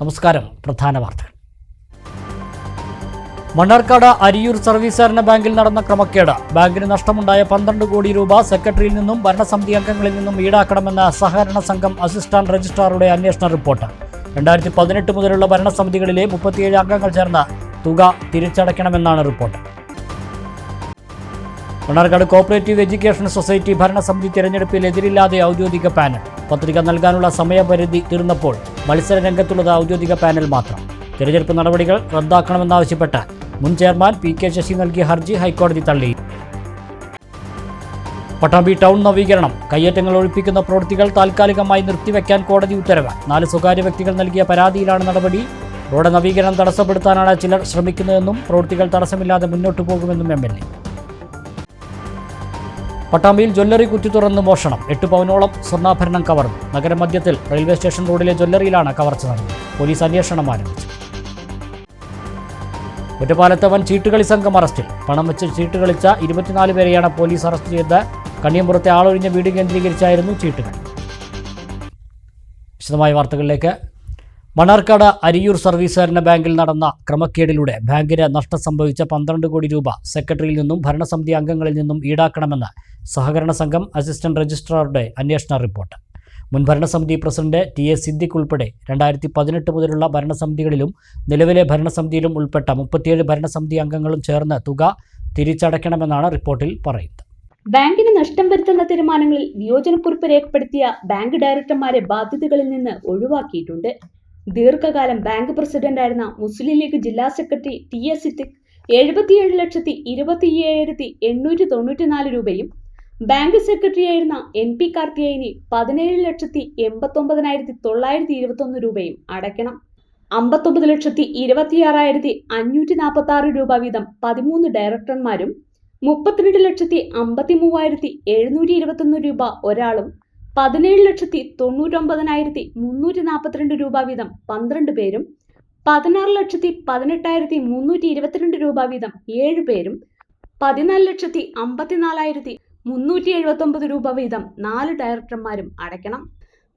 നമസ്കാരം. പ്രധാന വാർത്തകൾ. മണ്ണാർക്കാട് അരിയൂർ സർവീസ് സഹകരണ ബാങ്കിൽ നടന്ന ക്രമക്കേട്. ബാങ്കിന് നഷ്ടമുണ്ടായ 12 കോടി രൂപ സെക്രട്ടറിയിൽ നിന്നും ഭരണസമിതി അംഗങ്ങളിൽ നിന്നും ഈടാക്കണമെന്ന സഹകരണ സംഘം അസിസ്റ്റന്റ് രജിസ്ട്രാറുടെ അന്വേഷണ റിപ്പോർട്ട്. 2018 മുതലുള്ള ഭരണസമിതികളിലെ 37 അംഗങ്ങൾ ചേർന്ന തുക തിരിച്ചടയ്ക്കണമെന്നാണ് report. Mannarkkad cooperative education society ഭരണസമിതി തെരഞ്ഞെടുപ്പിൽ എതിരില്ലാതെ ഔദ്യോഗിക പാനൽ. പത്രിക നൽകാനുള്ള സമയപരിധി തീർന്നപ്പോൾ മത്സര രംഗത്തുള്ളത് ഔദ്യോഗിക പാനൽ മാത്രം. തെരഞ്ഞെടുപ്പ് നടപടികൾ റദ്ദാക്കണമെന്നാവശ്യപ്പെട്ട് മുൻ ചെയർമാൻ പി.കെ. ശശി നൽകിയ ഹർജി ഹൈക്കോടതി തള്ളി. പട്ടാമ്പി ടൗൺ നവീകരണം. കയ്യേറ്റങ്ങൾ ഒഴിപ്പിക്കുന്ന പ്രവൃത്തികൾ താൽക്കാലികമായി നിർത്തിവെക്കാൻ കോടതി ഉത്തരവ്. 4 സ്വകാര്യ വ്യക്തികൾ നൽകിയ പരാതിയിലാണ് നടപടി. റോഡ് നവീകരണം തടസ്സപ്പെടുത്താനാണ് ചിലർ ശ്രമിക്കുന്നതെന്നും പ്രവൃത്തികൾ തടസ്സമില്ലാതെ മുന്നോട്ടു പോകുമെന്നും എം.എൽ.എ. പട്ടാമ്പിയിൽ ജ്വല്ലറി കുത്തി തുറന്ന് മോഷണം. 8 പവനോളം സ്വർണ്ണാഭരണം കവർന്നു. നഗരമധ്യത്തിൽ റെയിൽവേ സ്റ്റേഷൻ റോഡിലെ ജ്വല്ലറിയിലാണ് കവർച്ച നടന്നത്. പോലീസ് അന്വേഷണം ആരംഭിച്ചു. ഒറ്റപ്പാലത്ത് വൻ ചീട്ടുകളി സംഘം അറസ്റ്റിൽ. പണം വെച്ച് ചീട്ടുകളിച്ച 24 പേരെയാണ് പോലീസ് അറസ്റ്റ് ചെയ്തത്. കണ്ണിയമ്പുറത്തെ ആളൊഴിഞ്ഞ വീട് കേന്ദ്രീകരിച്ചായിരുന്നു ചീട്ടുകൾ. വിശദമായ വാർത്തകളിലേക്ക്. മണ്ണാർക്കാട് അരിയൂർ സർവീസ് സഹകരണ ബാങ്കിൽ നടന്ന ക്രമക്കേടിലൂടെ ബാങ്കിന് നഷ്ടം സംഭവിച്ച 12 കോടി രൂപ സെക്രട്ടറിയിൽ നിന്നും ഭരണസമിതി അംഗങ്ങളിൽ നിന്നും ഈടാക്കണമെന്ന് സഹകരണ സംഘം അസിസ്റ്റന്റ് രജിസ്ട്രാറുടെ അന്വേഷണ റിപ്പോർട്ട്. മുൻ ഭരണസമിതി പ്രസിഡന്റ് ടി.എ. സിദ്ദിഖ് ഉൾപ്പെടെ 2018 മുതലുള്ള ഭരണസമിതികളിലും നിലവിലെ ഭരണസമിതിയിലും ഉൾപ്പെട്ട 37 ഭരണസമിതി അംഗങ്ങളും ചേർന്ന് തുക തിരിച്ചടയ്ക്കണമെന്നാണ് റിപ്പോർട്ടിൽ പറയുന്നത്. ബാങ്കിന് നഷ്ടം വരുത്തുന്ന തീരുമാനങ്ങളിൽ വിയോജനക്കുറിപ്പ് രേഖപ്പെടുത്തിയ ബാങ്ക് ഡയറക്ടർമാരെ ബാധ്യതകളിൽ നിന്ന് ഒഴിവാക്കിയിട്ടുണ്ട്. ദീർഘകാലം ബാങ്ക് പ്രസിഡന്റായിരുന്ന മുസ്ലിം ലീഗ് ജില്ലാ സെക്രട്ടറി ടി.എ. സിദ്ദിഖ് 77,25,894 രൂപയും ബാങ്ക് സെക്രട്ടറിയായിരുന്ന എൻ.പി. കാർത്തിയായനി 17,89,921 രൂപയും അടയ്ക്കണം. 59,26,546 രൂപ വീതം 13 ഡയറക്ടർമാരും 32,53,721 രൂപ ഒരാളും 17,99,342 രൂപ വീതം 12 പേരും 16,18,322 രൂപ വീതം 7 പേരും 14,54,379 രൂപ വീതം 4 ഡയറക്ടർമാരും അടയ്ക്കണം.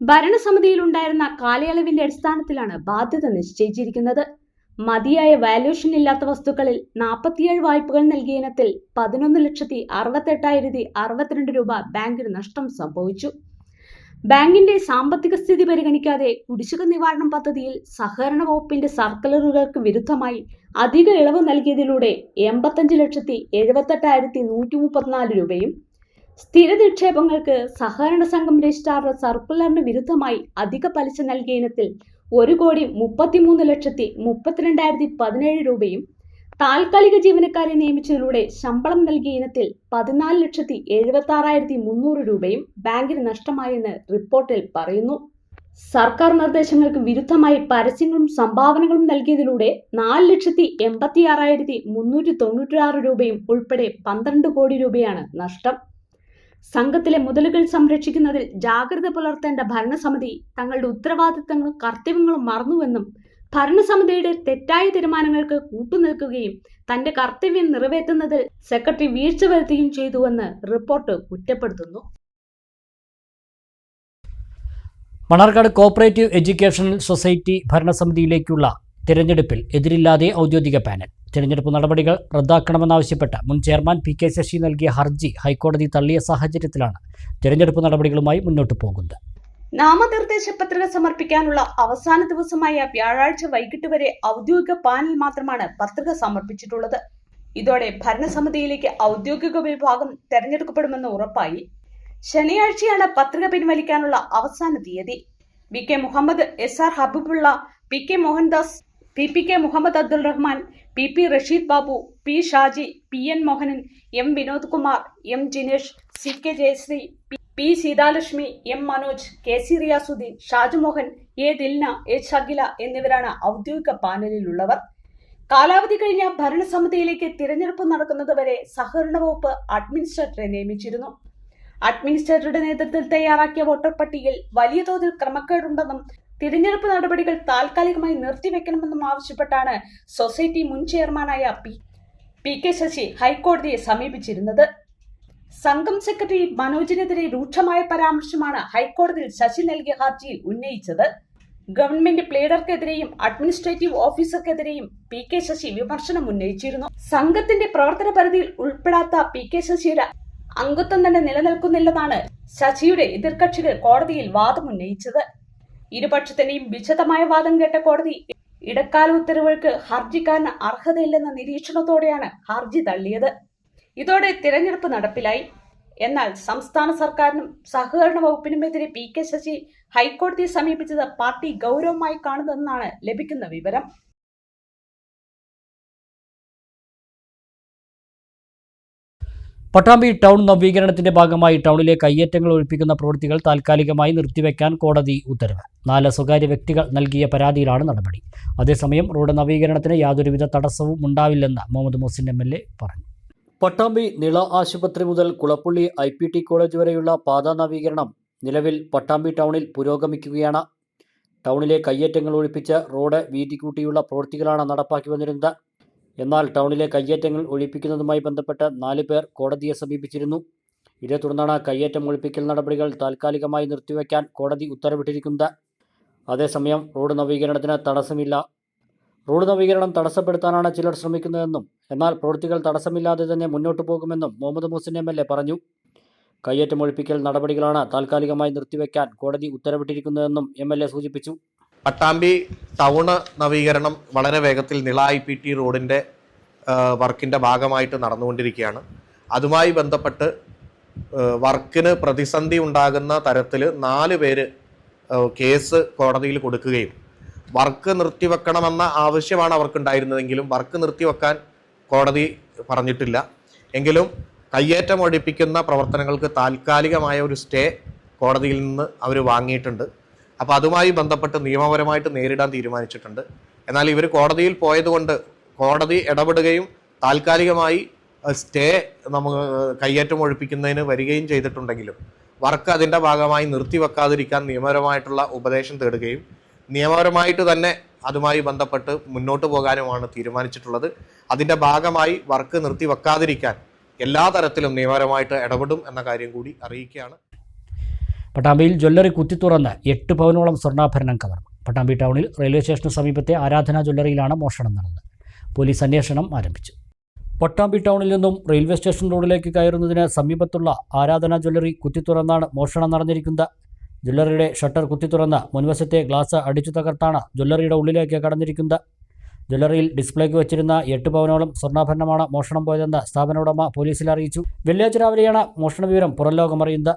ഭരണസമിതിയിലുണ്ടായിരുന്ന കാലയളവിന്റെ അടിസ്ഥാനത്തിലാണ് ബാധ്യത നിശ്ചയിച്ചിരിക്കുന്നത്. മതിയായ വാല്യൂഷൻ ഇല്ലാത്ത വസ്തുക്കളിൽ 47 വായ്പകൾ നൽകിയ ഇനത്തിൽ 11,68,062 രൂപ ബാങ്കിന് നഷ്ടം സംഭവിച്ചു. ബാങ്കിന്റെ സാമ്പത്തിക സ്ഥിതി പരിഗണിക്കാതെ കുടിശ്ശിക നിവാരണ പദ്ധതിയിൽ സഹകരണ വകുപ്പിന്റെ സർക്കുലറുകൾക്ക് വിരുദ്ധമായി അധിക ഇളവ് നൽകിയതിലൂടെ 85,78,134 രൂപയും സ്ഥിര നിക്ഷേപങ്ങൾക്ക് സഹകരണ സംഘം രജിസ്ട്രാറുടെ സർക്കുലറിന് വിരുദ്ധമായി അധിക പലിശ നൽകിയ ഇനത്തിൽ 1,33,32,017 രൂപയും താൽക്കാലിക ജീവനക്കാരെ നിയമിച്ചതിലൂടെ ശമ്പളം നൽകിയ ഇനത്തിൽ 14,76,300 രൂപയും ബാങ്കിന് നഷ്ടമായെന്ന് റിപ്പോർട്ടിൽ പറയുന്നു. സർക്കാർ നിർദ്ദേശങ്ങൾക്ക് വിരുദ്ധമായി പരസ്യങ്ങളും സംഭാവനകളും നൽകിയതിലൂടെ 4,86,396 രൂപയും ഉൾപ്പെടെ 12 കോടി രൂപയാണ് നഷ്ടം. സംഘത്തിലെ മുതലുകൾ സംരക്ഷിക്കുന്നതിൽ ജാഗ്രത പുലർത്തേണ്ട ഭരണസമിതി തങ്ങളുടെ ഉത്തരവാദിത്തങ്ങളും കർത്തവ്യങ്ങളും മറന്നുവെന്നും ഭരണസമിതിയുടെ തെറ്റായ തീരുമാനങ്ങൾക്ക് കൂട്ടുനിൽക്കുകയും തന്റെ കർത്തവ്യം നിറവേറ്റുന്നതിൽ സെക്രട്ടറി വീഴ്ച വരുത്തുകയും ചെയ്തുവെന്ന് റിപ്പോർട്ട് കുറ്റപ്പെടുത്തുന്നു. മണ്ണാർക്കാട് കോഓപ്പറേറ്റീവ് എഡ്യൂക്കേഷൻ സൊസൈറ്റി ഭരണസമിതിയിലേക്കുള്ള തിരഞ്ഞെടുപ്പിൽ എതിരില്ലാതെ ഔദ്യോഗിക പാനൽ. തിരഞ്ഞെടുപ്പ് നടപടികൾ റദ്ദാക്കണമെന്നാവശ്യപ്പെട്ട് മുൻ ചെയർമാൻ പി.കെ. ശശി നൽകിയ ഹർജി ഹൈക്കോടതി തള്ളിയ സാഹചര്യത്തിലാണ് തിരഞ്ഞെടുപ്പ് നടപടികളുമായി മുന്നോട്ടു പോകുന്നത്. നാമനിർദ്ദേശ പത്രിക സമർപ്പിക്കാനുള്ള അവസാന ദിവസമായ വ്യാഴാഴ്ച വൈകിട്ട് വരെ ഔദ്യോഗിക പാനൽ മാത്രമാണ് പത്രിക സമർപ്പിച്ചിട്ടുള്ളത്. ഇതോടെ ഭരണസമിതിയിലേക്ക് ഔദ്യോഗിക വിഭാഗം തെരഞ്ഞെടുക്കപ്പെടുമെന്ന് ഉറപ്പായി. ശനിയാഴ്ചയാണ് പത്രിക പിൻവലിക്കാനുള്ള അവസാന തീയതി. V K. Muhammad, S R. Habibulla, P K. Mohandas, P K. Muhammad Abdul Rahman, P. Rasheed Babu, P. Shaji, P N. Mohanan, M. Vinod Kumar, M. Jinesh, C K. Jayasree, P. Seethalakshmi, M. Manoj, K C. Riyasuddin, Shajumohan, A. Dilna, A. Shakila എന്നിവരാണ് ഔദ്യോഗിക പാനലിലുള്ളവർ. കാലാവധി കഴിഞ്ഞ ഭരണസമിതിയിലേക്ക് തിരഞ്ഞെടുപ്പ് നടക്കുന്നതുവരെ സഹകരണ വകുപ്പ് അഡ്മിനിസ്ട്രേറ്ററെ നിയമിച്ചിരുന്നു. അഡ്മിനിസ്ട്രേറ്ററുടെ നേതൃത്വത്തിൽ തയ്യാറാക്കിയ വോട്ടർ പട്ടികയിൽ വലിയ തോതിൽ ക്രമക്കേടുണ്ടെന്നും തിരഞ്ഞെടുപ്പ് നടപടികൾ താൽക്കാലികമായി നിർത്തിവെക്കണമെന്നും ആവശ്യപ്പെട്ടാണ് സൊസൈറ്റി മുൻ ചെയർമാനായ പി.കെ. ശശി ഹൈക്കോടതിയെ സമീപിച്ചിരുന്നത്. സംഘം സെക്രട്ടറി മനോജിനെതിരെ രൂക്ഷമായ പരാമർശമാണ് ഹൈക്കോടതിയിൽ ശശി നൽകിയ ഹർജിയിൽ ഉന്നയിച്ചത്. ഗവൺമെന്റ് പ്ലീഡർക്കെതിരെയും അഡ്മിനിസ്ട്രേറ്റീവ് ഓഫീസർക്കെതിരെയും പി കെ ശശി വിമർശനം ഉന്നയിച്ചിരുന്നു. സംഘത്തിന്റെ പ്രവർത്തന പരിധിയിൽ ഉൾപ്പെടാത്ത പി കെ ശശിയുടെ അംഗത്വം തന്നെ നിലനിൽക്കുന്നില്ലെന്നാണ് ശശിയുടെ എതിർകക്ഷികൾ കോടതിയിൽ വാദമുന്നയിച്ചത്. ഇരുപക്ഷത്തിന്റെയും വിശദമായ വാദം കേട്ട കോടതി ഇടക്കാല ഉത്തരവുകൾക്ക് ഹർജിക്കാരന് അർഹതയില്ലെന്ന നിരീക്ഷണത്തോടെയാണ് ഹർജി തള്ളിയത്. ഇതോടെ തിരഞ്ഞെടുപ്പ് നടപ്പിലായി. എന്നാൽ സംസ്ഥാന സർക്കാരിനും സഹകരണ വകുപ്പിനുമെതിരെ പി കെ ശശി ഹൈക്കോടതിയെ സമീപിച്ചത് പാർട്ടി ഗൗരവമായി കാണുന്നതെന്നാണ് ലഭിക്കുന്ന വിവരം. പട്ടാമ്പി ടൗൺ നവീകരണത്തിന്റെ ഭാഗമായി ടൗണിലെ കയ്യേറ്റങ്ങൾ ഒഴിപ്പിക്കുന്ന പ്രവൃത്തികൾ താൽക്കാലികമായി നിർത്തിവെക്കാൻ കോടതി ഉത്തരവ്. 4 സ്വകാര്യ വ്യക്തികൾ നൽകിയ പരാതിയിലാണ് നടപടി. അതേസമയം റോഡ് നവീകരണത്തിന് യാതൊരുവിധ തടസ്സവും ഉണ്ടാവില്ലെന്ന് മുഹമ്മദ് മുഹസിൻ MLA പറഞ്ഞു. പട്ടാമ്പി നിള ആശുപത്രി മുതൽ കുളപ്പുള്ളി IPT കോളേജ് വരെയുള്ള പാത നവീകരണം നിലവിൽ പട്ടാമ്പി ടൗണിൽ പുരോഗമിക്കുകയാണ്. ടൗണിലെ കയ്യേറ്റങ്ങൾ ഒഴിപ്പിച്ച് റോഡ് വീതി കൂട്ടിയുള്ള പ്രവൃത്തികളാണ് നടപ്പാക്കി വന്നിരുന്നത്. എന്നാൽ ടൗണിലെ കയ്യേറ്റങ്ങൾ ഒഴിപ്പിക്കുന്നതുമായി ബന്ധപ്പെട്ട് 4 പേർ കോടതിയെ സമീപിച്ചിരുന്നു. ഇതേ തുടർന്നാണ് കയ്യേറ്റം ഒഴിപ്പിക്കൽ നടപടികൾ താൽക്കാലികമായി നിർത്തിവെക്കാൻ കോടതി ഉത്തരവിട്ടിരിക്കുന്നത്. അതേസമയം റോഡ് നവീകരണത്തിന് തടസ്സമില്ല. റോഡ് നവീകരണം തടസ്സപ്പെടുത്താനാണ് ചിലർ ശ്രമിക്കുന്നതെന്നും എന്നാൽ പ്രവൃത്തികൾ തടസ്സമില്ലാതെ തന്നെ മുന്നോട്ടു പോകുമെന്നും മുഹമ്മദ് മുഹസിൻ MLA പറഞ്ഞു. കയ്യേറ്റം ഒഴിപ്പിക്കൽ നടപടികളാണ് താൽക്കാലികമായി നിർത്തിവെക്കാൻ കോടതി ഉത്തരവിട്ടിരിക്കുന്നതെന്നും MLA സൂചിപ്പിച്ചു. പട്ടാമ്പി ടൗൺ നവീകരണം വളരെ വേഗത്തിൽ നിള IPT റോഡിൻ്റെ വർക്കിൻ്റെ ഭാഗമായിട്ട് നടന്നുകൊണ്ടിരിക്കുകയാണ്. അതുമായി ബന്ധപ്പെട്ട് വർക്കിന് പ്രതിസന്ധി ഉണ്ടാകുന്ന തരത്തിൽ 4 പേര് കേസ് കോടതിയിൽ കൊടുക്കുകയും വർക്ക് നിർത്തിവെക്കണമെന്ന ആവശ്യമാണ് അവർക്കുണ്ടായിരുന്നതെങ്കിലും വർക്ക് നിർത്തിവെക്കാൻ കോടതി പറഞ്ഞിട്ടില്ല. എങ്കിലും കയ്യേറ്റം ഒഴിപ്പിക്കുന്ന പ്രവർത്തനങ്ങൾക്ക് താൽക്കാലികമായ ഒരു സ്റ്റേ കോടതിയിൽ നിന്ന് അവർ വാങ്ങിയിട്ടുണ്ട്. അപ്പോൾ അതുമായി ബന്ധപ്പെട്ട് നിയമപരമായിട്ട് നേരിടാൻ തീരുമാനിച്ചിട്ടുണ്ട്. എന്നാൽ ഇവർ കോടതിയിൽ പോയതുകൊണ്ട് കോടതി ഇടപെടുകയും താൽക്കാലികമായി സ്റ്റേ നമുക്ക് കയ്യേറ്റം ഒഴിപ്പിക്കുന്നതിന് വരികയും ചെയ്തിട്ടുണ്ടെങ്കിലും വർക്ക് അതിൻ്റെ ഭാഗമായി നിർത്തിവെക്കാതിരിക്കാൻ നിയമപരമായിട്ടുള്ള ഉപദേശം തേടുകയും നിയമപരമായിട്ട് തന്നെ അതുമായി ബന്ധപ്പെട്ട് മുന്നോട്ട് പോകാനുമാണ് തീരുമാനിച്ചിട്ടുള്ളത്. അതിൻ്റെ ഭാഗമായി വർക്ക് നിർത്തിവെക്കാതിരിക്കാൻ എല്ലാ തരത്തിലും നിയമപരമായിട്ട് ഇടപെടും എന്ന കാര്യം കൂടി അറിയിക്കുകയാണ്. പട്ടാമ്പിയിൽ ജ്വല്ലറി കുത്തിത്തുറന്ന് 8 പവനോളം സ്വർണ്ണാഭരണം കവർന്നു. പട്ടാമ്പി ടൗണിൽ റെയിൽവേ സ്റ്റേഷന് സമീപത്തെ ആരാധന ജ്വല്ലറിയിലാണ് മോഷണം നടന്നത്. പോലീസ് അന്വേഷണം ആരംഭിച്ചു. പട്ടാമ്പി ടൗണിൽ നിന്നും റെയിൽവേ സ്റ്റേഷൻ റോഡിലേക്ക് കയറുന്നതിന് സമീപത്തുള്ള ആരാധന ജ്വല്ലറി കുത്തിത്തുറന്നാണ് മോഷണം നടന്നിരിക്കുന്നത്. ജ്വല്ലറിയുടെ ഷട്ടർ കുത്തിത്തുറന്ന് മുൻവശത്തെ ഗ്ലാസ് അടിച്ചു തകർത്താണ് ജ്വല്ലറിയുടെ ഉള്ളിലേക്ക് കടന്നിരിക്കുന്നത്. ജ്വല്ലറിയിൽ ഡിസ്പ്ലേക്ക് വെച്ചിരുന്ന 8 പവനോളം സ്വർണ്ണാഭരണമാണ് മോഷണം പോയതെന്ന് സ്ഥാപന ഉടമ പോലീസിൽ അറിയിച്ചു. വെള്ളിയാഴ്ച രാവിലെയാണ് മോഷണ വിവരം പുറംലോകം അറിയുന്നത്.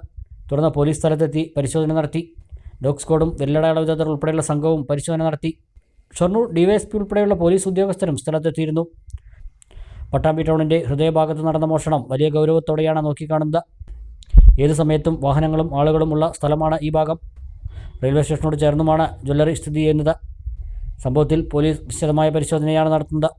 തുടർന്ന് പോലീസ് സ്ഥലത്തെത്തി പരിശോധന നടത്തി. ഡോഗ് സ്ക്വാഡും വിരലടയാള വിദഗ്ധർ ഉൾപ്പെടെയുള്ള സംഘവും പരിശോധന നടത്തി. ഷൊർണൂർ DYSP ഉൾപ്പെടെയുള്ള പോലീസ് ഉദ്യോഗസ്ഥരും സ്ഥലത്തെത്തിയിരുന്നു. പട്ടാമ്പി ടൗണിൻ്റെ ഹൃദയഭാഗത്ത് നടന്ന മോഷണം വലിയ ഗൗരവത്തോടെയാണ് നോക്കിക്കാണുന്നത്. ഏതു സമയത്തും വാഹനങ്ങളും ആളുകളും ഉള്ള സ്ഥലമാണ് ഈ ഭാഗം. റെയിൽവേ സ്റ്റേഷനോട് ചേർന്നുമാണ് ജ്വല്ലറി സ്ഥിതി ചെയ്യുന്നത്. സംഭവത്തിൽ പോലീസ് വിശദമായ പരിശോധനയാണ് നടത്തുന്നത്.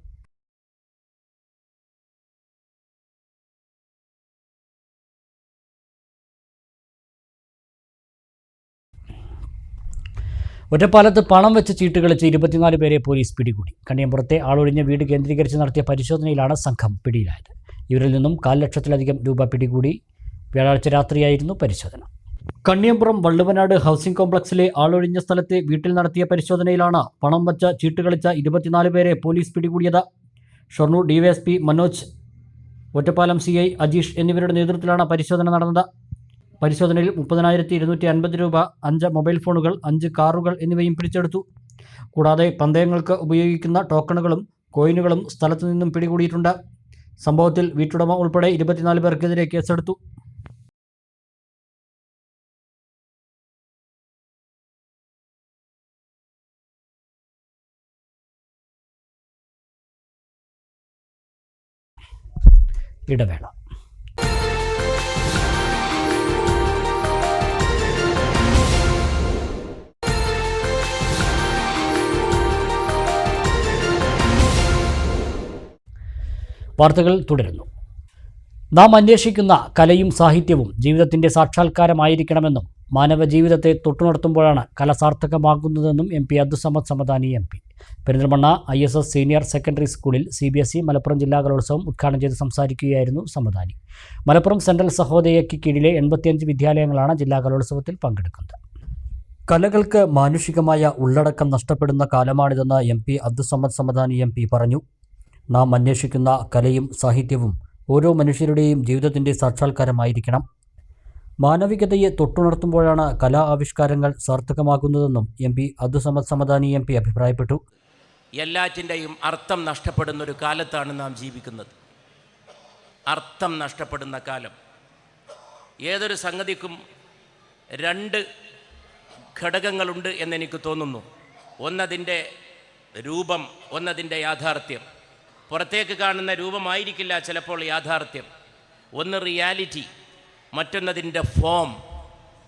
ഒറ്റപ്പാലത്ത് പണം വെച്ച് ചീട്ടുകളിച്ച് 24 പേരെ പോലീസ് പിടികൂടി. കണ്ണിയമ്പുറത്തെ ആളൊഴിഞ്ഞ വീട് കേന്ദ്രീകരിച്ച് നടത്തിയ പരിശോധനയിലാണ് സംഘം പിടിയിലായത്. ഇവരിൽ നിന്നും 4 ലക്ഷത്തിലധികം രൂപ പിടികൂടി. വ്യാഴാഴ്ച രാത്രിയായിരുന്നു പരിശോധന. കണ്ണിയമ്പുറം വള്ളുവനാട് ഹൗസിംഗ് കോംപ്ലക്സിലെ ആളൊഴിഞ്ഞ സ്ഥലത്തെ വീട്ടിൽ നടത്തിയ പരിശോധനയിലാണ് പണം വച്ച ചീട്ടുകളിച്ച 24 പേരെ പോലീസ് പിടികൂടിയത്. ഷൊർണൂർ DYSP മനോജ്, ഒറ്റപ്പാലം CI അജീഷ് എന്നിവരുടെ നേതൃത്വത്തിലാണ് പരിശോധന നടന്നത്. പരിശോധനയിൽ 30,250 രൂപ, 5 മൊബൈൽ ഫോണുകൾ, 5 കാറുകൾ എന്നിവയും പിടിച്ചെടുത്തു. കൂടാതെ പന്തയങ്ങൾക്ക് ഉപയോഗിക്കുന്ന ടോക്കണുകളും കോയിനുകളും സ്ഥലത്തു നിന്നും പിടികൂടിയിട്ടുണ്ട്. സംഭവത്തിൽ വീട്ടുടമ ഉൾപ്പെടെ 24 പേർക്കെതിരെ കേസെടുത്തു. ഇടവേള. വാർത്തകൾ തുടരുന്നു. നാം അന്വേഷിക്കുന്ന കലയും സാഹിത്യവും ജീവിതത്തിൻ്റെ സാക്ഷാത്കാരമായിരിക്കണമെന്നും മാനവ ജീവിതത്തെ തൊട്ടുണർത്തുമ്പോഴാണ് കല സാർത്ഥകമാകുന്നതെന്നും MP Abdussamad Samadani MP Perinthalmanna ISS senior secondary സ്കൂളിൽ CBSE മലപ്പുറം ജില്ലാ കലോത്സവം ഉദ്ഘാടനം ചെയ്ത് സംസാരിക്കുകയായിരുന്നു സമദാനി. മലപ്പുറം സെൻട്രൽ സഹോദയയ്ക്ക് കീഴിലെ 85 വിദ്യാലയങ്ങളാണ് ജില്ലാ കലോത്സവത്തിൽ പങ്കെടുക്കുന്നത്. കലകൾക്ക് മാനുഷികമായ ഉള്ളടക്കം നഷ്ടപ്പെടുന്ന കാലമാണിതെന്ന് MP അബ്ദുസമ്മദ് സമദാനി MP പറഞ്ഞു. നാം അന്വേഷിക്കുന്ന കലയും സാഹിത്യവും ഓരോ മനുഷ്യരുടെയും ജീവിതത്തിൻ്റെ സാക്ഷാത്കാരമായിരിക്കണം. മാനവികതയെ തൊട്ടുണർത്തുമ്പോഴാണ് കലാ ആവിഷ്കാരങ്ങൾ സാർത്ഥകമാകുന്നതെന്നും MP അബ്ദുസമ്മദ് സമദാനി MP അഭിപ്രായപ്പെട്ടു. എല്ലാറ്റിൻ്റെയും അർത്ഥം നഷ്ടപ്പെടുന്നൊരു കാലത്താണ് നാം ജീവിക്കുന്നത്. അർത്ഥം നഷ്ടപ്പെടുന്ന കാലം. ഏതൊരു സംഗതിക്കും രണ്ട് ഘടകങ്ങളുണ്ട് എന്നെനിക്ക് തോന്നുന്നു. ഒന്നതിൻ്റെ രൂപം, ഒന്നതിൻ്റെ യാഥാർത്ഥ്യം. പുറത്തേക്ക് കാണുന്ന രൂപമായിരിക്കില്ല ചിലപ്പോൾ യാഥാർത്ഥ്യം. ഒന്ന് റിയാലിറ്റി, മറ്റൊന്നതിൻ്റെ ഫോം,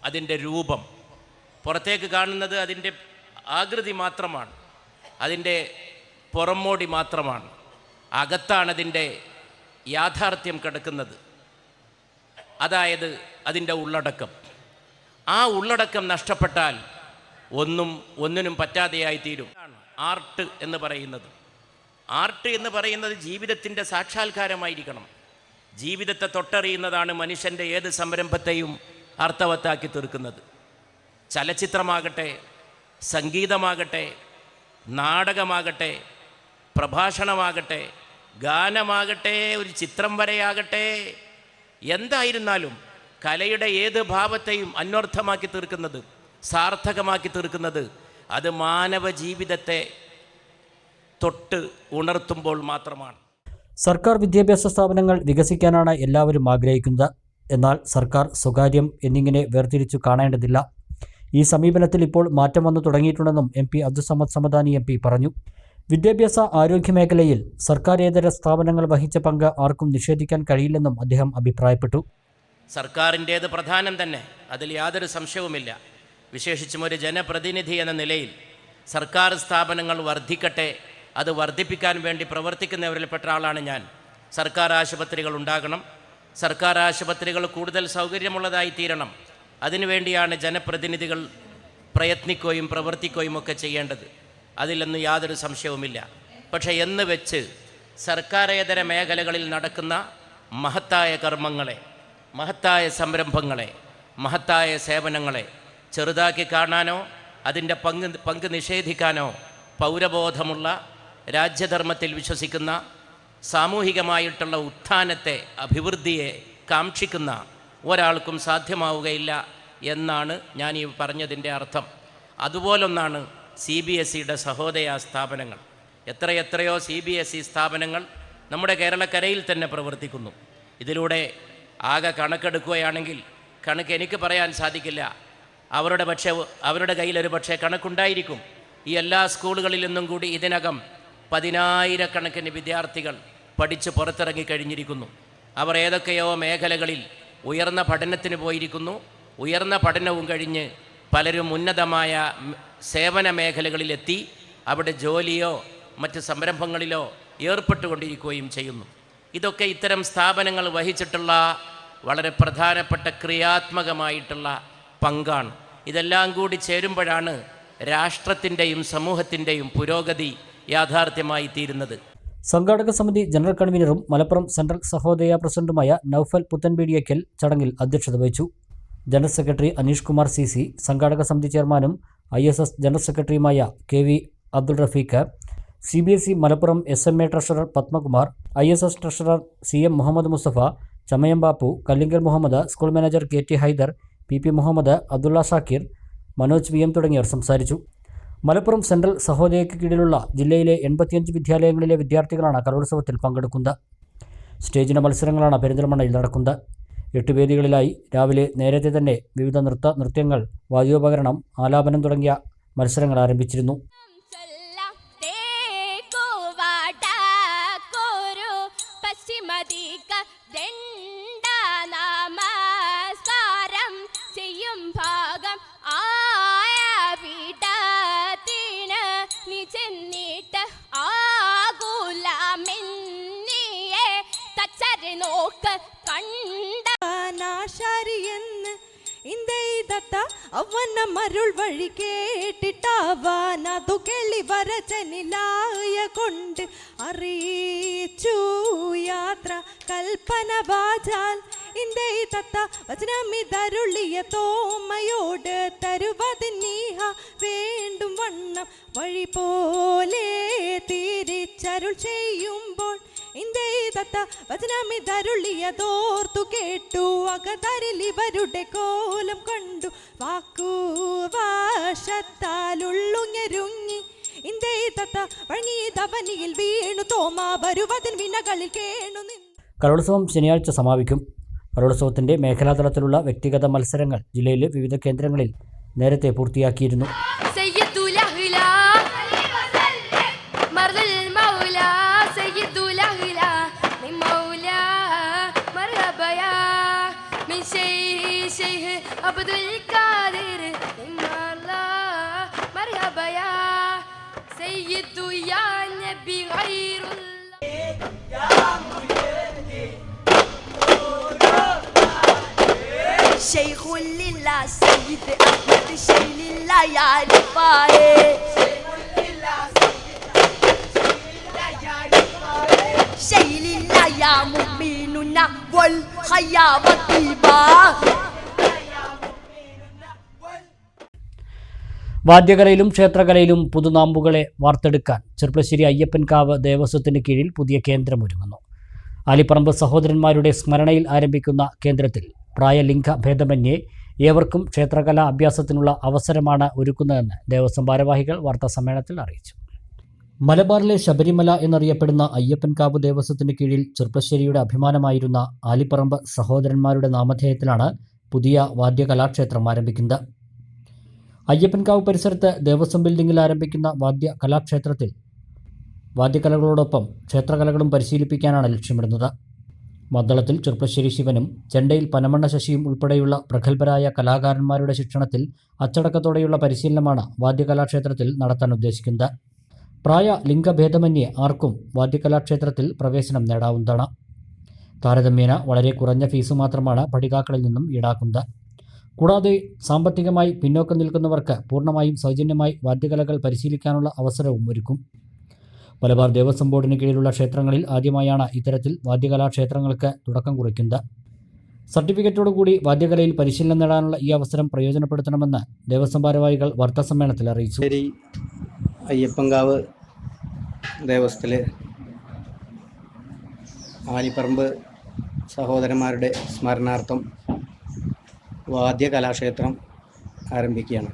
അതിൻ്റെ രൂപം. പുറത്തേക്ക് കാണുന്നത് അതിൻ്റെ ആകൃതി മാത്രമാണ്, അതിൻ്റെ പുറമോടി മാത്രമാണ്. അകത്താണതിൻ്റെ യാഥാർത്ഥ്യം കിടക്കുന്നത്, അതായത് അതിൻ്റെ ഉള്ളടക്കം. ആ ഉള്ളടക്കം നഷ്ടപ്പെട്ടാൽ ഒന്നിനും പറ്റാതെയായിത്തീരും. ആർട്ട് എന്ന് പറയുന്നത് ജീവിതത്തിൻ്റെ സാക്ഷാത്കാരമായിരിക്കണം. ജീവിതത്തെ തൊട്ടറിയുന്നതാണ് മനുഷ്യൻ്റെ ഏത് സംരംഭത്തെയും അർത്ഥവത്താക്കി തീർക്കുന്നത്. ചലച്ചിത്രമാകട്ടെ, സംഗീതമാകട്ടെ, നാടകമാകട്ടെ, പ്രഭാഷണമാകട്ടെ, ഗാനമാകട്ടെ, ഒരു ചിത്രം വരെയാകട്ടെ, എന്തായിരുന്നാലും കലയുടെ ഏത് ഭാവത്തെയും അന്വർത്ഥമാക്കി തീർക്കുന്നത്, സാർത്ഥകമാക്കി തീർക്കുന്നത് അത് മാനവ ജീവിതത്തെ തൊട്ട് ഉണർത്തുമ്പോൾ മാത്രമാണ്. സർക്കാർ വിദ്യാഭ്യാസ സ്ഥാപനങ്ങൾ വികസിക്കാനാണ് എല്ലാവരും ആഗ്രഹിക്കുന്നത്. എന്നാൽ സർക്കാർ, സ്വകാര്യം എന്നിങ്ങനെ വേർതിരിച്ചു കാണേണ്ടതില്ല. ഈ സമീപനത്തിൽ ഇപ്പോൾ മാറ്റം വന്നു തുടങ്ങിയിട്ടുണ്ടെന്നും MP അബ്ദുസമ്മദ് സമദാനി MP പറഞ്ഞു. വിദ്യാഭ്യാസ ആരോഗ്യ മേഖലയിൽ സർക്കാരേതര സ്ഥാപനങ്ങൾ വഹിച്ച പങ്ക് ആർക്കും നിഷേധിക്കാൻ കഴിയില്ലെന്നും അദ്ദേഹം അഭിപ്രായപ്പെട്ടു. സർക്കാരിൻ്റേത് പ്രധാനം തന്നെ, അതിൽ യാതൊരു സംശയവുമില്ല. വിശേഷിച്ചും ഒരു ജനപ്രതിനിധി എന്ന നിലയിൽ സർക്കാർ സ്ഥാപനങ്ങൾ വർദ്ധിക്കട്ടെ, അത് വർദ്ധിപ്പിക്കാൻ വേണ്ടി പ്രവർത്തിക്കുന്നവരിൽപ്പെട്ട ആളാണ് ഞാൻ. സർക്കാർ ആശുപത്രികൾ ഉണ്ടാകണം, സർക്കാർ ആശുപത്രികൾ കൂടുതൽ സൗകര്യമുള്ളതായി തീരണം. അതിനുവേണ്ടിയാണ് ജനപ്രതിനിധികൾ പ്രയത്നിക്കുകയും പ്രവർത്തിക്കുകയും ഒക്കെ ചെയ്യേണ്ടത്. അതിലൊന്നും യാതൊരു സംശയവുമില്ല. പക്ഷേ എന്ന് വെച്ച് സർക്കാരേതര മേഖലകളിൽ നടക്കുന്ന മഹത്തായ കർമ്മങ്ങളെ, മഹത്തായ സംരംഭങ്ങളെ, മഹത്തായ സേവനങ്ങളെ ചെറുതാക്കി കാണാനോ അതിൻ്റെ പങ്ക് നിഷേധിക്കാനോ പൗരബോധമുള്ള, രാജ്യധർമ്മത്തിൽ വിശ്വസിക്കുന്ന, സാമൂഹികമായിട്ടുള്ള ഉത്ഥാനത്തെ, അഭിവൃദ്ധിയെ കാക്ഷിക്കുന്ന ഒരാൾക്കും സാധ്യമാവുകയില്ല എന്നാണ് ഞാൻ ഈ പറഞ്ഞതിൻ്റെ അർത്ഥം. അതുപോലൊന്നാണ് CBSEയുടെ സഹോദയ സ്ഥാപനങ്ങൾ. എത്രയോ CBSE സ്ഥാപനങ്ങൾ നമ്മുടെ കേരളക്കരയിൽ തന്നെ പ്രവർത്തിക്കുന്നു. ഇതിലൂടെ ആകെ കണക്കെടുക്കുകയാണെങ്കിൽ കണക്ക് എനിക്ക് പറയാൻ സാധിക്കില്ല. അവരുടെ കയ്യിലൊരു പക്ഷേ കണക്കുണ്ടായിരിക്കും. ഈ എല്ലാ സ്കൂളുകളിൽ നിന്നും കൂടി ഇതിനകം 10,000 വിദ്യാർത്ഥികൾ പഠിച്ച് പുറത്തിറങ്ങി കഴിഞ്ഞിരിക്കുന്നു. അവർ ഏതൊക്കെയോ മേഖലകളിൽ ഉയർന്ന പഠനത്തിന് പോയിരിക്കുന്നു. ഉയർന്ന പഠനവും കഴിഞ്ഞ് പലരും ഉന്നതമായ സേവന മേഖലകളിലെത്തി അവിടെ ജോലിയോ മറ്റ് സംരംഭങ്ങളിലോ ഏർപ്പെട്ടുകൊണ്ടിരിക്കുകയും ചെയ്യുന്നു. ഇതൊക്കെ ഇത്തരം സ്ഥാപനങ്ങൾ വഹിച്ചിട്ടുള്ള വളരെ പ്രധാനപ്പെട്ട ക്രിയാത്മകമായിട്ടുള്ള പങ്കാണ്. ഇതെല്ലാം കൂടി ചേരുമ്പോഴാണ് രാഷ്ട്രത്തിൻ്റെയും സമൂഹത്തിൻ്റെയും പുരോഗതി യാഥാർത്ഥ്യമായി തീരുന്നത്. സംഘാടക സമിതി ജനറൽ കൺവീനറും മലപ്പുറം സെൻട്രൽ സഹോദയ പ്രസിഡന്റുമായ നൌഫൽ പുത്തൻപീടിയക്കൽ ചടങ്ങിൽ അധ്യക്ഷത വഹിച്ചു. General secretary Aneesh Kumar CC, സംഘാടക സമിതി ചെയർമാനും ISS ജനറൽ സെക്രട്ടറിയുമായ KV Abdul Rafeeq, CBSE Malappuram SMA treasurer Padmakumar, ISS treasurer CM Muhammad Musthafa, Chamayam Bappu, Kallingal Muhammad, school manager KT Haidar, PP Muhammad, Abdulla Shakir, Manoj VM തുടങ്ങിയവർ സംസാരിച്ചു. മലപ്പുറം സെൻട്രൽ സഹോദയയ്ക്ക് കീഴിലുള്ള ജില്ലയിലെ 85 വിദ്യാലയങ്ങളിലെ വിദ്യാർത്ഥികളാണ് കലോത്സവത്തിൽ പങ്കെടുക്കുന്നത്. സ്റ്റേജിന മത്സരങ്ങളാണ് പെരിന്തൽമണ്ണയിൽ നടക്കുന്നത്. 8 വേദികളിലായി രാവിലെ നേരത്തെ തന്നെ വിവിധ നൃത്യങ്ങൾ, വാദ്യോപകരണം, ആലാപനം തുടങ്ങിയ മത്സരങ്ങൾ ആരംഭിച്ചിരുന്നു. അവനമരുൾ വഴി കേട്ടിട്ടവനതു കേളി വരചനിലായ കൊണ്ട് അറിയിച്ചു യാത്ര കൽപ്പന വാചാൽ ഇന്ദേ തത്ത വചനമിതരുളിയ തോമയോട് തരുവതിനീഹ വേണ്ടും വണ്ണം വഴി പോലെ തിരിച്ചരുൾ ചെയ്യുമ്പോൾ ഇന്ദേ തത്ത വചനമിതരുളിയതോർത്തു കേട്ടു അകതരിൽ ഇവരുടെ കോലം കണ്ടു വാക്കുവാശത്താലുള്ളുഞ്ഞരുങ്ങി ഇന്ദേ തത്ത വഴങ്ങിയതവനിയിൽ വീണു തോമ വരുവതിൻ വിനകളിൽ കേണു നിന്നു. കലോത്സവം ശനിയാഴ്ച സമാപിക്കും. കലോത്സവത്തിൻ്റെ മേഖലാതലത്തിലുള്ള വ്യക്തിഗത മത്സരങ്ങൾ ജില്ലയിലെ വിവിധ കേന്ദ്രങ്ങളിൽ നേരത്തെ പൂർത്തിയാക്കിയിരുന്നു. شيخ لله سيد أحمد شيء لله يعرفه شيء لله يا مؤمننا والخيام طيبا. വാദ്യകലയിലും ക്ഷേത്രകലയിലും പുതുനാമ്പുകളെ വാർത്തെടുക്കാൻ ചെർപ്പളശ്ശേരി അയ്യപ്പൻകാവ് ദേവസ്വത്തിന് കീഴിൽ പുതിയ കേന്ദ്രമൊരുങ്ങുന്നു. ആലിപ്പറമ്പ് സഹോദരന്മാരുടെ സ്മരണയിൽ ആരംഭിക്കുന്ന കേന്ദ്രത്തിൽ പ്രായലിംഗ ഭേദമന്യേ ഏവർക്കും ക്ഷേത്രകലാ അഭ്യാസത്തിനുള്ള അവസരമാണ് ഒരുക്കുന്നതെന്ന് ദേവസ്വം ഭാരവാഹികൾ വാർത്താസമ്മേളനത്തിൽ അറിയിച്ചു. മലബാറിലെ ശബരിമല എന്നറിയപ്പെടുന്ന അയ്യപ്പൻകാവ് ദേവസ്വത്തിന് കീഴിൽ ചെർപ്പളശ്ശേരിയുടെ അഭിമാനമായിരുന്ന ആലിപ്പറമ്പ് സഹോദരന്മാരുടെ നാമധേയത്തിലാണ് പുതിയ വാദ്യകലാക്ഷേത്രം ആരംഭിക്കുന്നത്. അയ്യപ്പൻകാവ് പരിസരത്ത് ദേവസ്വം ബിൽഡിംഗിൽ ആരംഭിക്കുന്ന വാദ്യ കലാക്ഷേത്രത്തിൽ വാദ്യകലകളോടൊപ്പം ക്ഷേത്രകലകളും പരിശീലിപ്പിക്കാനാണ് ലക്ഷ്യമിടുന്നത്. മദ്ദളത്തിൽ ചെർപ്പളശ്ശേരി ശിവനും ചെണ്ടയിൽ പനമണ്ണ ശശിയും ഉൾപ്പെടെയുള്ള പ്രഗത്ഭരായ കലാകാരന്മാരുടെ ശിക്ഷണത്തിൽ അച്ചടക്കത്തോടെയുള്ള പരിശീലനമാണ് വാദ്യകലാക്ഷേത്രത്തിൽ നടത്താൻ ഉദ്ദേശിക്കുന്നത്. പ്രായ ലിംഗഭേദമന്യേ ആർക്കും വാദ്യകലാക്ഷേത്രത്തിൽ പ്രവേശനം നേടാവുന്നതാണ്. താരതമ്യേന വളരെ കുറഞ്ഞ ഫീസ് മാത്രമാണ് പഠിതാക്കളിൽ നിന്നും ഈടാക്കുന്നത്. കൂടാതെ സാമ്പത്തികമായി പിന്നോക്കം നിൽക്കുന്നവർക്ക് പൂർണ്ണമായും സൗജന്യമായി വാദ്യകലകൾ പരിശീലിക്കാനുള്ള അവസരവും ഒരുക്കും. മലബാർ ദേവസ്വം ബോർഡിന് കീഴിലുള്ള ക്ഷേത്രങ്ങളിൽ ആദ്യമായാണ് ഇത്തരത്തിൽ വാദ്യകലാക്ഷേത്രങ്ങൾക്ക് തുടക്കം കുറിക്കുന്നത്. സർട്ടിഫിക്കറ്റോടുകൂടി വാദ്യകലയിൽ പരിശീലനം നേടാനുള്ള ഈ അവസരം പ്രയോജനപ്പെടുത്തണമെന്ന് ദേവസ്വം ഭാരവാഹികൾ വാർത്താസമ്മേളനത്തിൽ അറിയിച്ചു. അയ്യപ്പൻകാവ് ദേവസ്ഥത്തിൽ ആലിപ്പറമ്പ് സഹോദരന്മാരുടെ സ്മരണാർത്ഥം വാദ്യകലാക്ഷേത്രം ആരംഭിക്കുകയാണ്.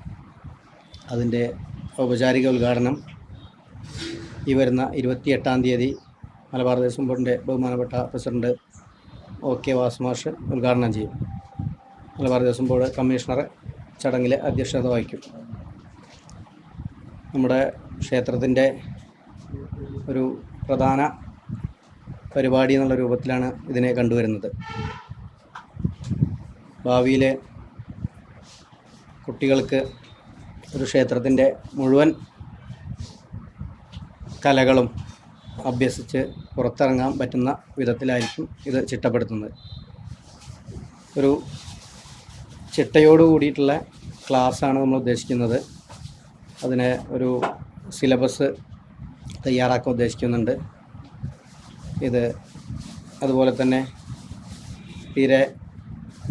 അതിൻ്റെ ഔപചാരിക ഉദ്ഘാടനം ഈ വരുന്ന 28-ാം തീയതി മലബാർ ദേവസ്വം ബോർഡിൻ്റെ ബഹുമാനപ്പെട്ട പ്രസിഡന്റ് OK വാസുമാഷ് ഉദ്ഘാടനം ചെയ്യും. മലബാർ ദേവസ്വം ബോർഡ് കമ്മീഷണർ ചടങ്ങിൽ അധ്യക്ഷത വഹിക്കും. നമ്മുടെ ക്ഷേത്രത്തിൻ്റെ ഒരു പ്രധാന പരിപാടി എന്നുള്ള രൂപത്തിലാണ് ഇതിനെ കണ്ടുവരുന്നത്. ഭാവിയിലെ കുട്ടികൾക്ക് ഒരു ക്ഷേത്രത്തിൻ്റെ മുഴുവൻ കലകളും അഭ്യസിച്ച് പുറത്തിറങ്ങാൻ പറ്റുന്ന വിധത്തിലായിരിക്കും ഇത് ചിട്ടപ്പെടുത്തുന്നത്. ഒരു ചിട്ടയോട് കൂടിയിട്ടുള്ള ക്ലാസ്സാണ് നമ്മൾ ഉദ്ദേശിക്കുന്നത്. അതിന് ഒരു സിലബസ് തയ്യാറാക്കാൻ ഉദ്ദേശിക്കുന്നുണ്ട്. ഇത് അതുപോലെ തന്നെ തീരെ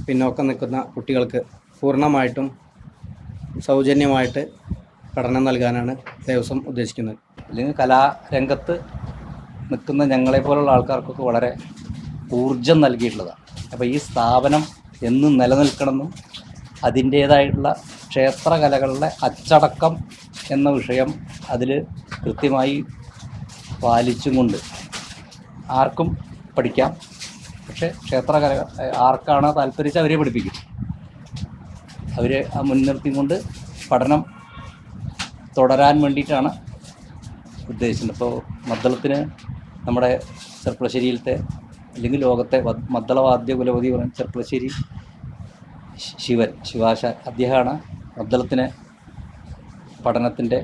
പിന്നോക്കം നിൽക്കുന്ന കുട്ടികൾക്ക് പൂർണ്ണമായിട്ടും സൗജന്യമായിട്ട് പഠനം നൽകാനാണ് ദേവസ്വം ഉദ്ദേശിക്കുന്നത്. അല്ലെങ്കിൽ കലാരംഗത്ത് നിൽക്കുന്ന ഞങ്ങളെപ്പോലുള്ള ആൾക്കാർക്കൊക്കെ വളരെ ഊർജം നൽകിയിട്ടുള്ളതാണ്. അപ്പോൾ ഈ സ്ഥാപനം എന്നും നിലനിൽക്കണമെന്നും അതിൻ്റേതായിട്ടുള്ള ക്ഷേത്രകലകളുടെ അച്ചടക്കം എന്ന വിഷയം അതിൽ കൃത്യമായി പാലിച്ചും കൊണ്ട് ആർക്കും പഠിക്കാം. പക്ഷേ ക്ഷേത്രകല ആർക്കാണ് താല്പര്യച്ച അവരെ പഠിപ്പിക്കും. അവരെ മുൻനിർത്തിക്കൊണ്ട് പഠനം തുടരാൻ വേണ്ടിയിട്ടാണ് ഉദ്ദേശിക്കുന്നത്. ഇപ്പോൾ മദ്ദളത്തിന് നമ്മുടെ ചെർപ്പളശ്ശേരിയിലത്തെ അല്ലെങ്കിൽ ലോകത്തെ മദ്ദളവാദ്യ കുലപതി പറയുന്ന ചെർപ്പളശ്ശേരി ശിവാശ അദ്ദേഹമാണ് മദ്ദളത്തിന് പഠനത്തിൻ്റെ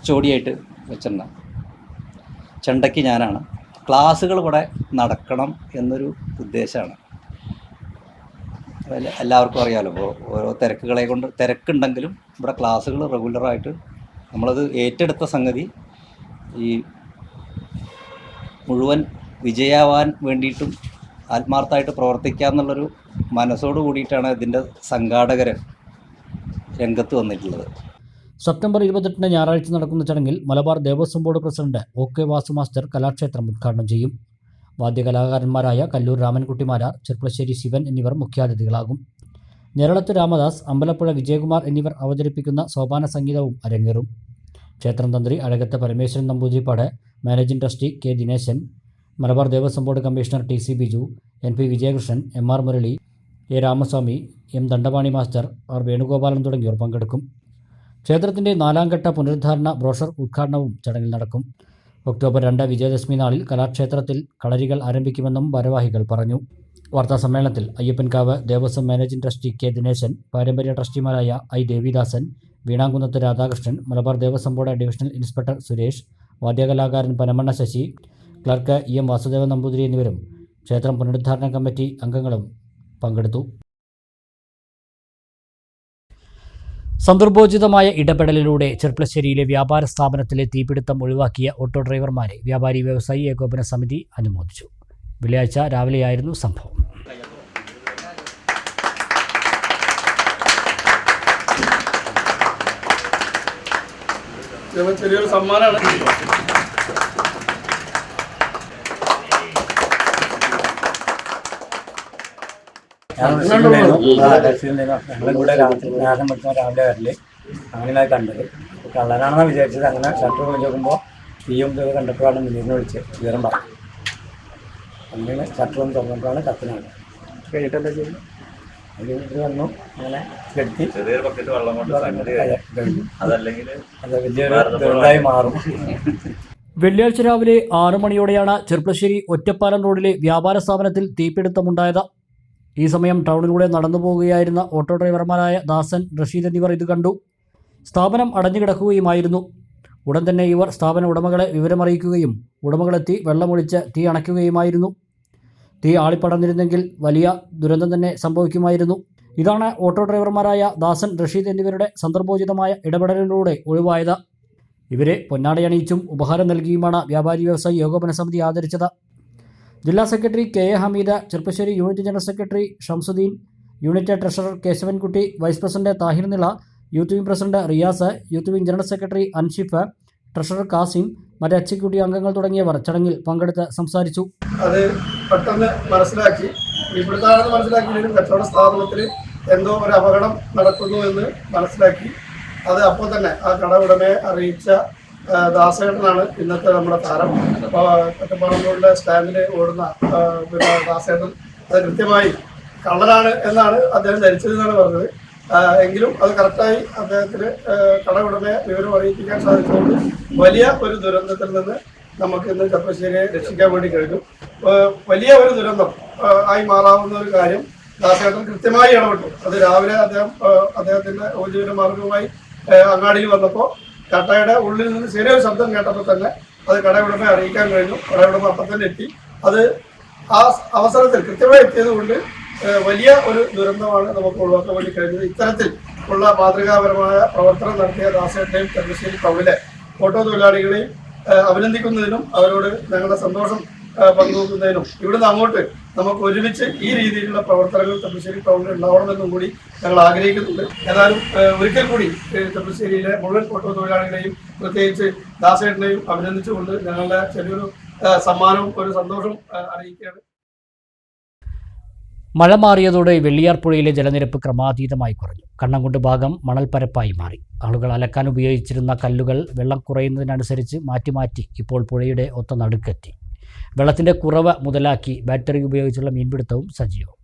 HOD ആയിട്ട് വെച്ചിട്ടുണ്ട്. ചെണ്ടയ്ക്ക് ഞാനാണ്. ക്ലാസ്സുകൾ ഇവിടെ നടക്കണം എന്നൊരു ഉദ്ദേശമാണ്. എല്ലാവർക്കും അറിയാമല്ലോ. അപ്പോൾ ഓരോ തിരക്കുണ്ടെങ്കിലും ഇവിടെ ക്ലാസ്സുകൾ റെഗുലറായിട്ട് നമ്മളത് ഏറ്റെടുത്ത സംഗതി ഈ മുഴുവൻ വിജയമാവാൻ വേണ്ടിയിട്ടും ആത്മാർത്ഥമായിട്ട് പ്രവർത്തിക്കുക എന്നുള്ളൊരു മനസ്സോട് കൂടിയിട്ടാണ് ഇതിൻ്റെ സംഘാടകർ രംഗത്ത് വന്നിട്ടുള്ളത്. സെപ്റ്റംബർ 28 ഞായറാഴ്ച നടക്കുന്ന ചടങ്ങിൽ Malabar Devaswom board president OK Vasu master Kalakshetra ഉദ്ഘാടനം ചെയ്യും. വാദ്യകലാകാരന്മാരായ കല്ലൂർ രാമൻകുട്ടിമാരാർ, ചെർപ്പളശ്ശേരി ശിവൻ എന്നിവർ മുഖ്യാതിഥികളാകും. ഞെരളത്ത് രാമദാസ്, അമ്പലപ്പുഴ വിജയകുമാർ എന്നിവർ അവതരിപ്പിക്കുന്ന സോപാന സംഗീതവും അരങ്ങേറും. ക്ഷേത്രം തന്ത്രി Azhakath Parameswaran Namboothiripad, managing trustee K Dineshan, Malabar Devaswom board commissioner TC Biju, NP Vijayakrishnan, MR Murali, A Ramaswamy, M Dandapani master, R Venugopalan തുടങ്ങിയവർ പങ്കെടുക്കും. ക്ഷേത്രത്തിൻ്റെ 4ാം ഘട്ട പുനരുദ്ധാരണ ബ്രോഷർ ഉദ്ഘാടനവും ചടങ്ങിൽ നടക്കും. ഒക്ടോബർ 2 വിജയദശമി നാളിൽ കലാക്ഷേത്രത്തിൽ കളരികൾ ആരംഭിക്കുമെന്നും ഭാരവാഹികൾ പറഞ്ഞു. വാർത്താസമ്മേളനത്തിൽ Ayyappankavu Devaswom managing trustee K Dineshan, പാരമ്പര്യ ട്രസ്റ്റിമാരായ I Devidasan, Veenankunnath Radhakrishnan, Malabar Devaswom board divisional inspector Suresh, വാദ്യകലാകാരൻ പനമണ്ണ ശശി, ക്ലർക്ക് EM വാസുദേവൻ നമ്പൂതിരി എന്നിവരും ക്ഷേത്രം പുനരുദ്ധാരണ കമ്മിറ്റി അംഗങ്ങളും പങ്കെടുത്തു. സന്ദർഭോചിതമായ ഇടപെടലിലൂടെ ചെർപ്പളശ്ശേരിയിലെ വ്യാപാര സ്ഥാപനത്തിലെ തീപിടുത്തം ഒഴിവാക്കിയ ഓട്ടോ ഡ്രൈവർമാരെ വ്യാപാരി വ്യവസായി ഏകോപന സമിതി അനുമോദിച്ചു. വെള്ളിയാഴ്ച രാവിലെയായിരുന്നു സംഭവം. ചെറിയൊരു സമ്മാനമാണ്. ഞങ്ങളും കൂടെ രാത്രി വെക്കുന്ന രാവിലെ വരല് അങ്ങനെ കണ്ടത്. കള്ളനാണെന്നാണ് വിചാരിച്ചത്. അങ്ങനെ ഷട്ടർ വിളിച്ച് നോക്കുമ്പോൾ തീയും ഇതൊക്കെ കണ്ടപ്പോഴാണ് മുന്നീറിനെ വിളിച്ച് വിവരം പറഞ്ഞു. അങ്ങനെ ഷട്ടർ ഒന്ന് തുറന്നപ്പോഴാണ് കത്തിനാണ് കഴിഞ്ഞിട്ട് എന്താ ചെയ്യുന്നത്. അത് വന്നു അങ്ങനെ കെടുത്തി അത് വലിയൊരു ദുരന്തമായി മാറും. വെള്ളിയാഴ്ച രാവിലെ 6 മണിയോടെയാണ് ചെർപ്പളശ്ശേരി ഒറ്റപ്പാലം റോഡിലെ വ്യാപാര സ്ഥാപനത്തിൽ തീപിടുത്തമുണ്ടായത്. ഈ സമയം ടൗണിലൂടെ നടന്നു പോവുകയായിരുന്ന ഓട്ടോ ഡ്രൈവർമാരായ ദാസൻ, റഷീദ് എന്നിവർ ഇത് കണ്ടു. സ്ഥാപനം അടഞ്ഞുകിടക്കുകയുമായിരുന്നു. ഉടൻ തന്നെ ഇവർ സ്ഥാപന ഉടമകളെ വിവരമറിയിക്കുകയും ഉടമകളെത്തി വെള്ളമൊഴിച്ച് തീ അണയ്ക്കുകയുമായിരുന്നു. തീ ആളിപ്പടർന്നിരുന്നെങ്കിൽ വലിയ ദുരന്തം തന്നെ സംഭവിക്കുമായിരുന്നു. ഇതാണ് ഓട്ടോ ഡ്രൈവർമാരായ ദാസൻ, റഷീദ് എന്നിവരുടെ സന്ദർഭോചിതമായ ഇടപെടലിലൂടെ ഒഴിവായത്. ഇവരെ പൊന്നാടയണിയിച്ചും ഉപഹാരം നൽകിയുമാണ് വ്യാപാരി വ്യവസായി ഏകോപന സമിതി ആദരിച്ചത്. ജില്ലാ secretary KA Hameed, Cherpulassery unit general secretary Shamsuddin, unit treasurer Keshavankutty, vice president Thahir Nila, youth wing president Riyas, youth wing general secretary Anshif, treasurer Kasim, മറ്റ് എക്സിക്യൂട്ടീവ് അംഗങ്ങൾ തുടങ്ങിയവർ ചടങ്ങിൽ പങ്കെടുത്ത് സംസാരിച്ചു. അത് പെട്ടെന്ന് മനസ്സിലാക്കി ഇവിടുത്താണെന്ന് മനസ്സിലാക്കിയെങ്കിലും കച്ചവട സ്ഥാപനത്തിൽ എന്തോ ഒരു അപകടം നടക്കുന്നു എന്ന് മനസ്സിലാക്കി അത് അപ്പോൾ തന്നെ ആ കട ഉടമയെ അറിയിച്ച ദാസേട്ടനാണ് ഇന്നത്തെ നമ്മുടെ താരം. അപ്പോൾ ഒറ്റപ്പാലങ്ങളുടെ സ്റ്റാൻഡിൽ ഓടുന്ന ദാസേട്ടൻ അത് കൃത്യമായി കള്ളനാണ് എന്നാണ് അദ്ദേഹം ധരിച്ചതെന്നാണ് പറഞ്ഞത്. എങ്കിലും അത് കറക്റ്റായി അദ്ദേഹത്തിന് കട ഉടമയെ വിവരം അറിയിപ്പിക്കാൻ സാധിച്ചതുകൊണ്ട് വലിയ ഒരു ദുരന്തത്തിൽ നിന്ന് നമുക്ക് ഇന്ന് ചെർപ്പശ്ശേരിയെ രക്ഷിക്കാൻ വേണ്ടി കഴിഞ്ഞു. വലിയ ഒരു ദുരന്തം ആയി മാറാവുന്ന ഒരു കാര്യം ദാസേട്ടൻ കൃത്യമായി ഇടപെട്ടു. അത് രാവിലെ അദ്ദേഹത്തിന്റെ ഉപജീവന മാർഗവുമായി അങ്ങാടിയിൽ വന്നപ്പോൾ കടയുടെ ഉള്ളിൽ നിന്ന് ചെറിയൊരു ശബ്ദം കേട്ടപ്പോൾ തന്നെ അത് കടയുടമയെ അറിയിക്കാൻ കഴിഞ്ഞു. കടയുടമ അപ്പം തന്നെ എത്തി. അത് ആ അവസരത്തിൽ കൃത്യമായി എത്തിയത് കൊണ്ട് വലിയ ഒരു ദുരന്തമാണ് നമുക്ക് ഒഴിവാക്കാൻ വേണ്ടി കഴിഞ്ഞത്. ഇത്തരത്തിൽ ഉള്ള മാതൃകാപരമായ പ്രവർത്തനം നടത്തിയ ദാസേട്ടനെയും ചെർപ്പശ്ശേരി ടൗണിലെ ഓട്ടോ തൊഴിലാളികളെയും അഭിനന്ദിക്കുന്നതിനും അവരോട് ഞങ്ങളുടെ സന്തോഷം പങ്കുവെക്കുന്നതിനും ഇവിടുന്ന് അങ്ങോട്ട് നമുക്ക് ഒരുമിച്ച് ഈ രീതിയിലുള്ള പ്രവർത്തനങ്ങൾ ചെർപ്പശ്ശേരി ടൗണിൽ ഉണ്ടാവണമെന്നും കൂടി ഞങ്ങൾ ആഗ്രഹിക്കുന്നുണ്ട്. ഏതായാലും ഒരിക്കൽ കൂടി ചെർപ്പശ്ശേരിയിലെ മുഴുവൻ ഓട്ടോ തൊഴിലാളികളെയും പ്രത്യേകിച്ച് ദാസേട്ടനെയും അഭിനന്ദിച്ചുകൊണ്ട് ഞങ്ങളുടെ ചെറിയൊരു സമ്മാനവും ഒരു സന്തോഷം അറിയിക്കുകയാണ്. മഴ മാറിയതോടെ വെള്ളിയാർ പുഴയിലെ ജലനിരപ്പ് ക്രമാതീതമായി കുറഞ്ഞു. കണ്ണംകുണ്ട് ഭാഗം മണൽപ്പരപ്പായി മാറി. ആളുകൾ അലക്കാൻ ഉപയോഗിച്ചിരുന്ന കല്ലുകൾ വെള്ളം കുറയുന്നതിനനുസരിച്ച് മാറ്റി ഇപ്പോൾ പുഴയുടെ ഒത്ത നടുക്കെത്തി. വെള്ളത്തിൻ്റെ കുറവ് മുതലാക്കി ബാറ്ററി ഉപയോഗിച്ചുള്ള മീൻപിടുത്തവും സജീവം.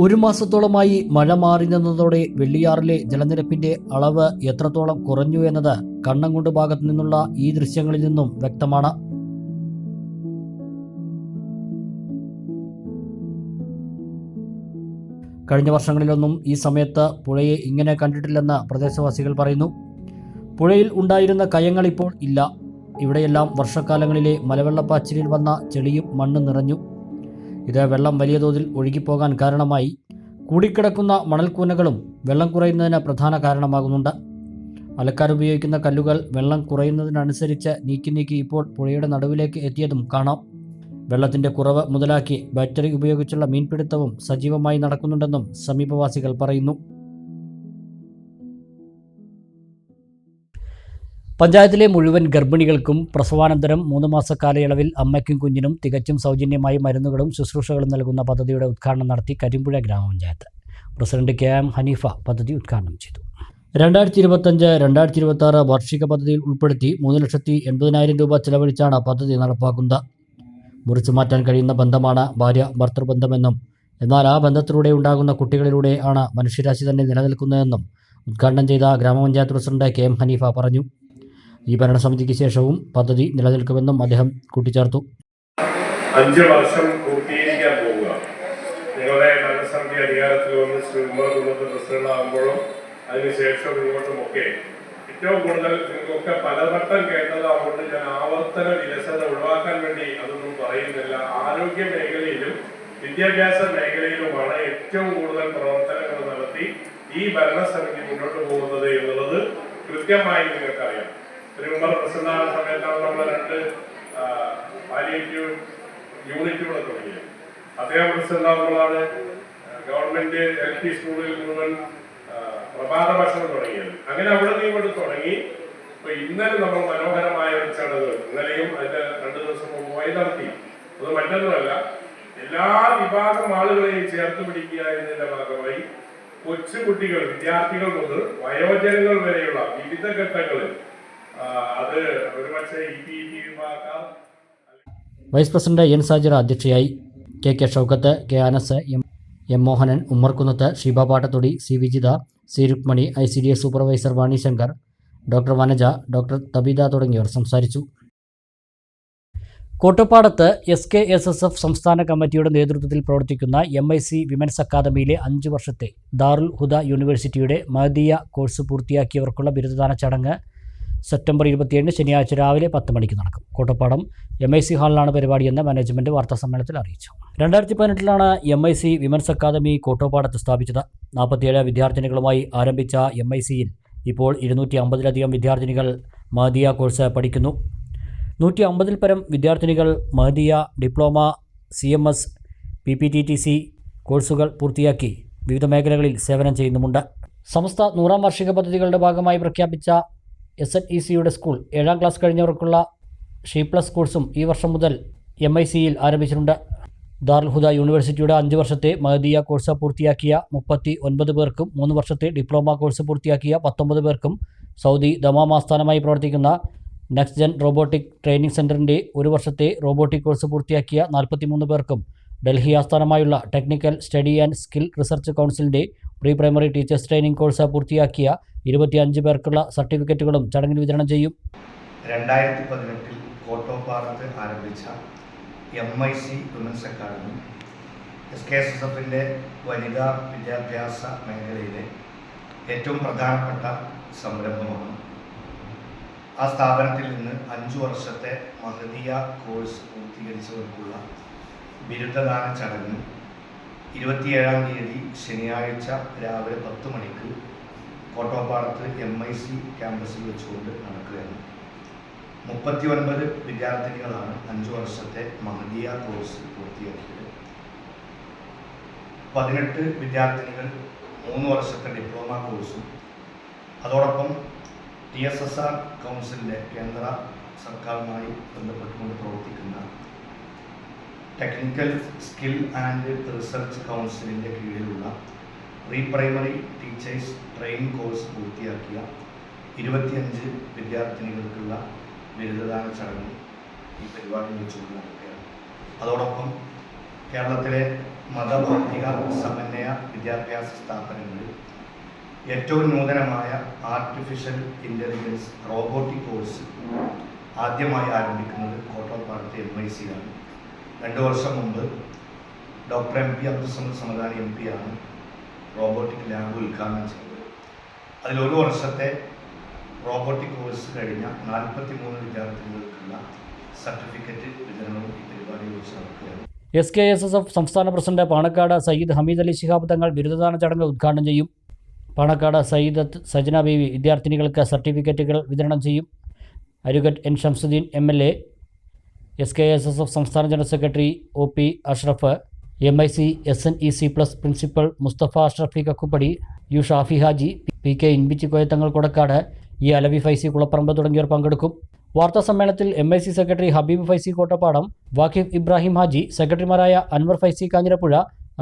1 മാസത്തോളമായി മഴ മാറി നിന്നതോടെ വെള്ളിയാറിലെ ജലനിരപ്പിൻ്റെ അളവ് എത്രത്തോളം കുറഞ്ഞു എന്നത് കണ്ണംകുണ്ട് ഭാഗത്തു നിന്നുള്ള ഈ ദൃശ്യങ്ങളിൽ നിന്നും വ്യക്തമാണ്. കഴിഞ്ഞ വർഷങ്ങളിലൊന്നും ഈ സമയത്ത് പുഴയെ ഇങ്ങനെ കണ്ടിട്ടില്ലെന്ന് പ്രദേശവാസികൾ പറയുന്നു. പുഴയിൽ ഉണ്ടായിരുന്ന കയങ്ങൾ ഇപ്പോൾ ഇല്ല. ഇവിടെയെല്ലാം വർഷക്കാലങ്ങളിലെ മലവെള്ളപ്പാച്ചിലിൽ വന്ന ചെളിയും മണ്ണും നിറഞ്ഞു. ഇത് വെള്ളം വലിയ തോതിൽ ഒഴുകിപ്പോകാൻ കാരണമായി. കൂടിക്കിടക്കുന്ന മണൽക്കൂനകളും വെള്ളം കുറയുന്നതിന് പ്രധാന കാരണമാകുന്നുണ്ട്. അലക്കാൻ ഉപയോഗിക്കുന്ന കല്ലുകൾ വെള്ളം കുറയുന്നതിനനുസരിച്ച് നീക്കി ഇപ്പോൾ പുഴയുടെ നടുവിലേക്ക് എത്തിയതും കാണാം. വെള്ളത്തിൻ്റെ കുറവ് മുതലാക്കി ബാറ്ററി ഉപയോഗിച്ചുള്ള മീൻപിടുത്തവും സജീവമായി നടക്കുന്നുണ്ടെന്നും സമീപവാസികൾ പറയുന്നു. പഞ്ചായത്തിലെ മുഴുവൻ ഗർഭിണികൾക്കും പ്രസവാനന്തരം 3 മാസ കാലയളവിൽ അമ്മയ്ക്കും കുഞ്ഞിനും തികച്ചും സൗജന്യമായി മരുന്നുകളും ശുശ്രൂഷകളും നൽകുന്ന പദ്ധതിയുടെ ഉദ്ഘാടനം നടത്തി കരിമ്പുഴ ഗ്രാമപഞ്ചായത്ത് പ്രസിഡന്റ് KM ഹനീഫ പദ്ധതി ഉദ്ഘാടനം ചെയ്തു. 2025-2026 വാർഷിക പദ്ധതിയിൽ ഉൾപ്പെടുത്തി 3,80,000 രൂപ ചെലവഴിച്ചാണ് പദ്ധതി നടപ്പാക്കുന്നത്. മുറിച്ചു മാറ്റാൻ കഴിയുന്ന ബന്ധമാണ് ഭാര്യ-ഭർത്തൃബന്ധമെന്നും എന്നാൽ ആ ബന്ധത്തിലൂടെ ഉണ്ടാകുന്ന കുട്ടികളിലൂടെ ആണ് മനുഷ്യരാശി തന്നെ നിലനിൽക്കുന്നതെന്നും ഉദ്ഘാടനം ചെയ്ത ഗ്രാമപഞ്ചായത്ത് പ്രസിഡന്റ് KM ഹനീഫ പറഞ്ഞു. ഈ ഭരണസമിതിക്ക് ശേഷവും പദ്ധതി നിലനിൽക്കുമെന്നും അദ്ദേഹം കൂട്ടിച്ചേർത്തു. 5 വർഷം പൂർത്തീകരിക്കാൻ പോവുക. നിങ്ങളുടെ ഭരണസമിതി അധികാരത്തിൽ വന്ന് ശ്രീ ഉമ്മർ പ്രസിഡന്റ് ആകുമ്പോഴും അതിനുശേഷം ഇങ്ങോട്ടുമൊക്കെ ഏറ്റവും കൂടുതൽ നിങ്ങൾക്കൊക്കെ പലവട്ടം കേട്ടതാകൊണ്ട് ഞാൻ ആവർത്തന വിരസത ഒഴിവാക്കാൻ വേണ്ടി അതൊന്നും പറയുന്നില്ല. ആരോഗ്യ മേഖലയിലും വിദ്യാഭ്യാസ മേഖലയിലുമാണ് ഏറ്റവും കൂടുതൽ പ്രവർത്തനങ്ങൾ നടത്തി ഈ ഭരണസമിതി മുന്നോട്ട് പോകുന്നത് എന്നുള്ളത് കൃത്യമായി നിങ്ങൾക്കറിയാം. ശ്രീ ഉമ്മർ പ്രസിഡന്റ് ആകുന്ന സമയത്താണ് നമ്മൾ 2 പാലിയേറ്റീവ് യൂണിറ്റുകളെ തുടങ്ങിയത്. അദ്ദേഹം പ്രസിഡന്റ് ആകുമ്പോഴാണ് ഗവൺമെന്റ് LP സ്കൂളിൽ മുഴുവൻ പ്രഭാത ഭക്ഷണം തുടങ്ങിയത്. അങ്ങനെ അവിടെ നിന്ന് ഇവിടെ തുടങ്ങി. ഇപ്പൊ ഇന്നലെ നമ്മൾ മനോഹരമായ ഒരു ചടങ്ങ് ഇന്നലെയും അതിന്റെ 2 ദിവസം മുമ്പായി നടത്തി. അത് മറ്റൊന്നുമല്ല, എല്ലാ വിഭാഗം ആളുകളെയും ചേർത്ത് പിടിക്കുക എന്നതിന്റെ ഭാഗമായി കൊച്ചുകുട്ടികൾ, വിദ്യാർത്ഥികൾ മുതൽ വയോജനങ്ങൾ വരെയുള്ള വിവിധ ഘട്ടങ്ങളിൽ അത് ഒരുപക്ഷെ EP വിഭാഗക്കാർ. വൈസ് പ്രസിഡന്റ് N സാജിറ അധ്യക്ഷയായി. KK Shoukath, K Anas, M Mohanan, Ummerkunnath, Sheeba Pattathodi, C Vijitha, C Rukmani, ICDS supervisor Vani Shankar, doctor Vanaja, doctor Thabeedha തുടങ്ങിയവർ സംസാരിച്ചു. കോട്ടപ്പാടത്ത് SKSSF സംസ്ഥാന കമ്മിറ്റിയുടെ നേതൃത്വത്തിൽ പ്രവർത്തിക്കുന്ന MIC വിമൻസ് അക്കാദമിയിലെ 5 വർഷത്തെ ദാറുൽ ഹുദ യൂണിവേഴ്സിറ്റിയുടെ മഹദിയ കോഴ്സ് പൂർത്തിയാക്കിയവർക്കുള്ള ബിരുദദാന ചടങ്ങ് സെപ്റ്റംബർ 27 ശനിയാഴ്ച രാവിലെ 10 മണിക്ക് നടക്കും. കോട്ടപ്പാടം MIC ഹാളിലാണ് പരിപാടിയെന്ന് മാനേജ്മെന്റ് വാർത്താസമ്മേളനത്തിൽ അറിയിച്ചു. 2018 MIC വിമൻസ് അക്കാദമി കോട്ടപ്പാടത്ത് സ്ഥാപിച്ചത്. 47 വിദ്യാർത്ഥിനികളുമായി ആരംഭിച്ച MICയിൽ ഇപ്പോൾ 250-ലധികം വിദ്യാർത്ഥിനികൾ മഹദിയ കോഴ്സ് പഠിക്കുന്നു. 150-ൽ പരം വിദ്യാർത്ഥിനികൾ മഹദിയ ഡിപ്ലോമ, CMS, PPTTC കോഴ്സുകൾ പൂർത്തിയാക്കി വിവിധ മേഖലകളിൽ സേവനം ചെയ്യുന്നുമുണ്ട്. സംസ്ഥ 100ാം വാർഷിക പദ്ധതികളുടെ ഭാഗമായി പ്രഖ്യാപിച്ച SNECയുടെ സ്കൂൾ 7ാം ക്ലാസ് കഴിഞ്ഞവർക്കുള്ള ഷീപ്ലസ് കോഴ്സും ഈ വർഷം മുതൽ MICയിൽ ആരംഭിച്ചിട്ടുണ്ട്. ദാറുൽ ഹുദ യൂണിവേഴ്സിറ്റിയുടെ 5 വർഷത്തെ മഹദിയ കോഴ്സ് പൂർത്തിയാക്കിയ 39 പേർക്കും 3 വർഷത്തെ ഡിപ്ലോമ കോഴ്സ് പൂർത്തിയാക്കിയ 19 പേർക്കും സൗദി ദമാം ആസ്ഥാനമായി പ്രവർത്തിക്കുന്ന നെക്സ്റ്റ് ജെൻ റോബോട്ടിക് ട്രെയിനിങ് സെൻ്ററിൻ്റെ 1 വർഷത്തെ റോബോട്ടിക് കോഴ്സ് പൂർത്തിയാക്കിയ 43 പേർക്കും ഡൽഹി ആസ്ഥാനമായുള്ള technical study and skill research കൗൺസിലിൻ്റെ pre primary teachers training course പൂർത്തിയാക്കിയ 25 പേർക്കുള്ള സർട്ടിഫിക്കറ്റുകളും ചടങ്ങിൽ വിതരണം ചെയ്യും. 2018 കോട്ടപ്പാടത്ത് ആരംഭിച്ച MIC വിമൻസ് അക്കാദമി SKSSFൻ്റെ വനിതാ വിദ്യാഭ്യാസ മേഖലയിലെ ഏറ്റവും പ്രധാനപ്പെട്ട സംരംഭമാണ്. ആ സ്ഥാപനത്തിൽ നിന്ന് 5 വർഷത്തെ മഹദിയ കോഴ്സ് പൂർത്തീകരിച്ചവർക്കുള്ള ബിരുദദാന ചടങ്ങ് 27-ാം തീയതി ശനിയാഴ്ച രാവിലെ 10 മണിക്ക് കോട്ടപ്പാടത്ത് MIC ക്യാമ്പസിൽ വെച്ചുകൊണ്ട് നടക്കുകയാണ്. 39 വിദ്യാർത്ഥിനികളാണ് 5 വർഷത്തെ മഹദിയ കോഴ്സ് പൂർത്തിയാക്കിയത്. 18 വിദ്യാർത്ഥിനികൾ 3 വർഷത്തെ ഡിപ്ലോമ കോഴ്സും അതോടൊപ്പം TSSR കൗൺസിലിൻ്റെ കേന്ദ്ര സർക്കാരുമായി ബന്ധപ്പെട്ടുകൊണ്ട് പ്രവർത്തിക്കുന്ന ടെക്നിക്കൽ സ്കിൽ ആൻഡ് റിസർച്ച് കൗൺസിലിൻ്റെ കീഴിലുള്ള pre primary teachers training course പൂർത്തിയാക്കിയ 25 വിദ്യാർത്ഥിനികൾക്കുള്ള ബിരുദദാന ചടങ്ങ് ഈ പരിപാടി വെച്ചുകൊണ്ട് നടക്കുകയാണ്. അതോടൊപ്പം കേരളത്തിലെ മതഭൗതിക സമന്വയ വിദ്യാഭ്യാസ സ്ഥാപനങ്ങളിൽ ഏറ്റവും നൂതനമായ ആർട്ടിഫിഷ്യൽ ഇൻ്റലിജൻസ് റോബോട്ടിക് കോഴ്സ് ആദ്യമായി ആരംഭിക്കുന്നത് കോട്ടപ്പാടത്ത് MICയിലാണ്. 2 വർഷം മുമ്പ് doctor MP Abdussamad Samadani MP ആണ് റോബോട്ടിക് ലാബ് ഉദ്ഘാടനം ചെയ്തത്. അതിൽ 1 വർഷത്തെ റോബോട്ടിക് കോഴ്സ് കഴിഞ്ഞ 43 വിദ്യാർത്ഥികൾക്കുള്ള സർട്ടിഫിക്കറ്റ് വിതരണവും ഈ പരിപാടിയിൽ വെച്ച് നടക്കുകയാണ്. SKSSF സംസ്ഥാന പ്രസിഡന്റ് പാണക്കാട് സയ്യിദ് ഹമീദ് അലി ശിഹാബ് തങ്ങൾ ബിരുദദാന ചടങ്ങ് ഉദ്ഘാടനം ചെയ്യും. പാണക്കാട് സയ്യിദത്ത് സജന ബീവി വിദ്യാർത്ഥിനികൾക്ക് സർട്ടിഫിക്കറ്റുകൾ വിതരണം ചെയ്യും. അരുകറ്റ് എൻ ഷംസുദ്ദീൻ MLA, SKSSF സംസ്ഥാന general secretary OP Ashraf, MIC SNEC+ principal Musthafa Ashrafi Kakkuppadi, U Shafi Haji, PK Inbichi Koyathangal Kodakkad, E Alavi Faizi Kulapparamba തുടങ്ങിയവർ പങ്കെടുക്കും. വാർത്താ സമ്മേളനത്തിൽ MIC സെക്രട്ടറി ഹബീബ് ഫൈസി കോട്ടപ്പാടം, വാക്കിഫ് ഇബ്രാഹിം ഹാജി, സെക്രട്ടറിമാരായ അൻവർ ഫൈസി കാഞ്ഞിരപ്പുഴ,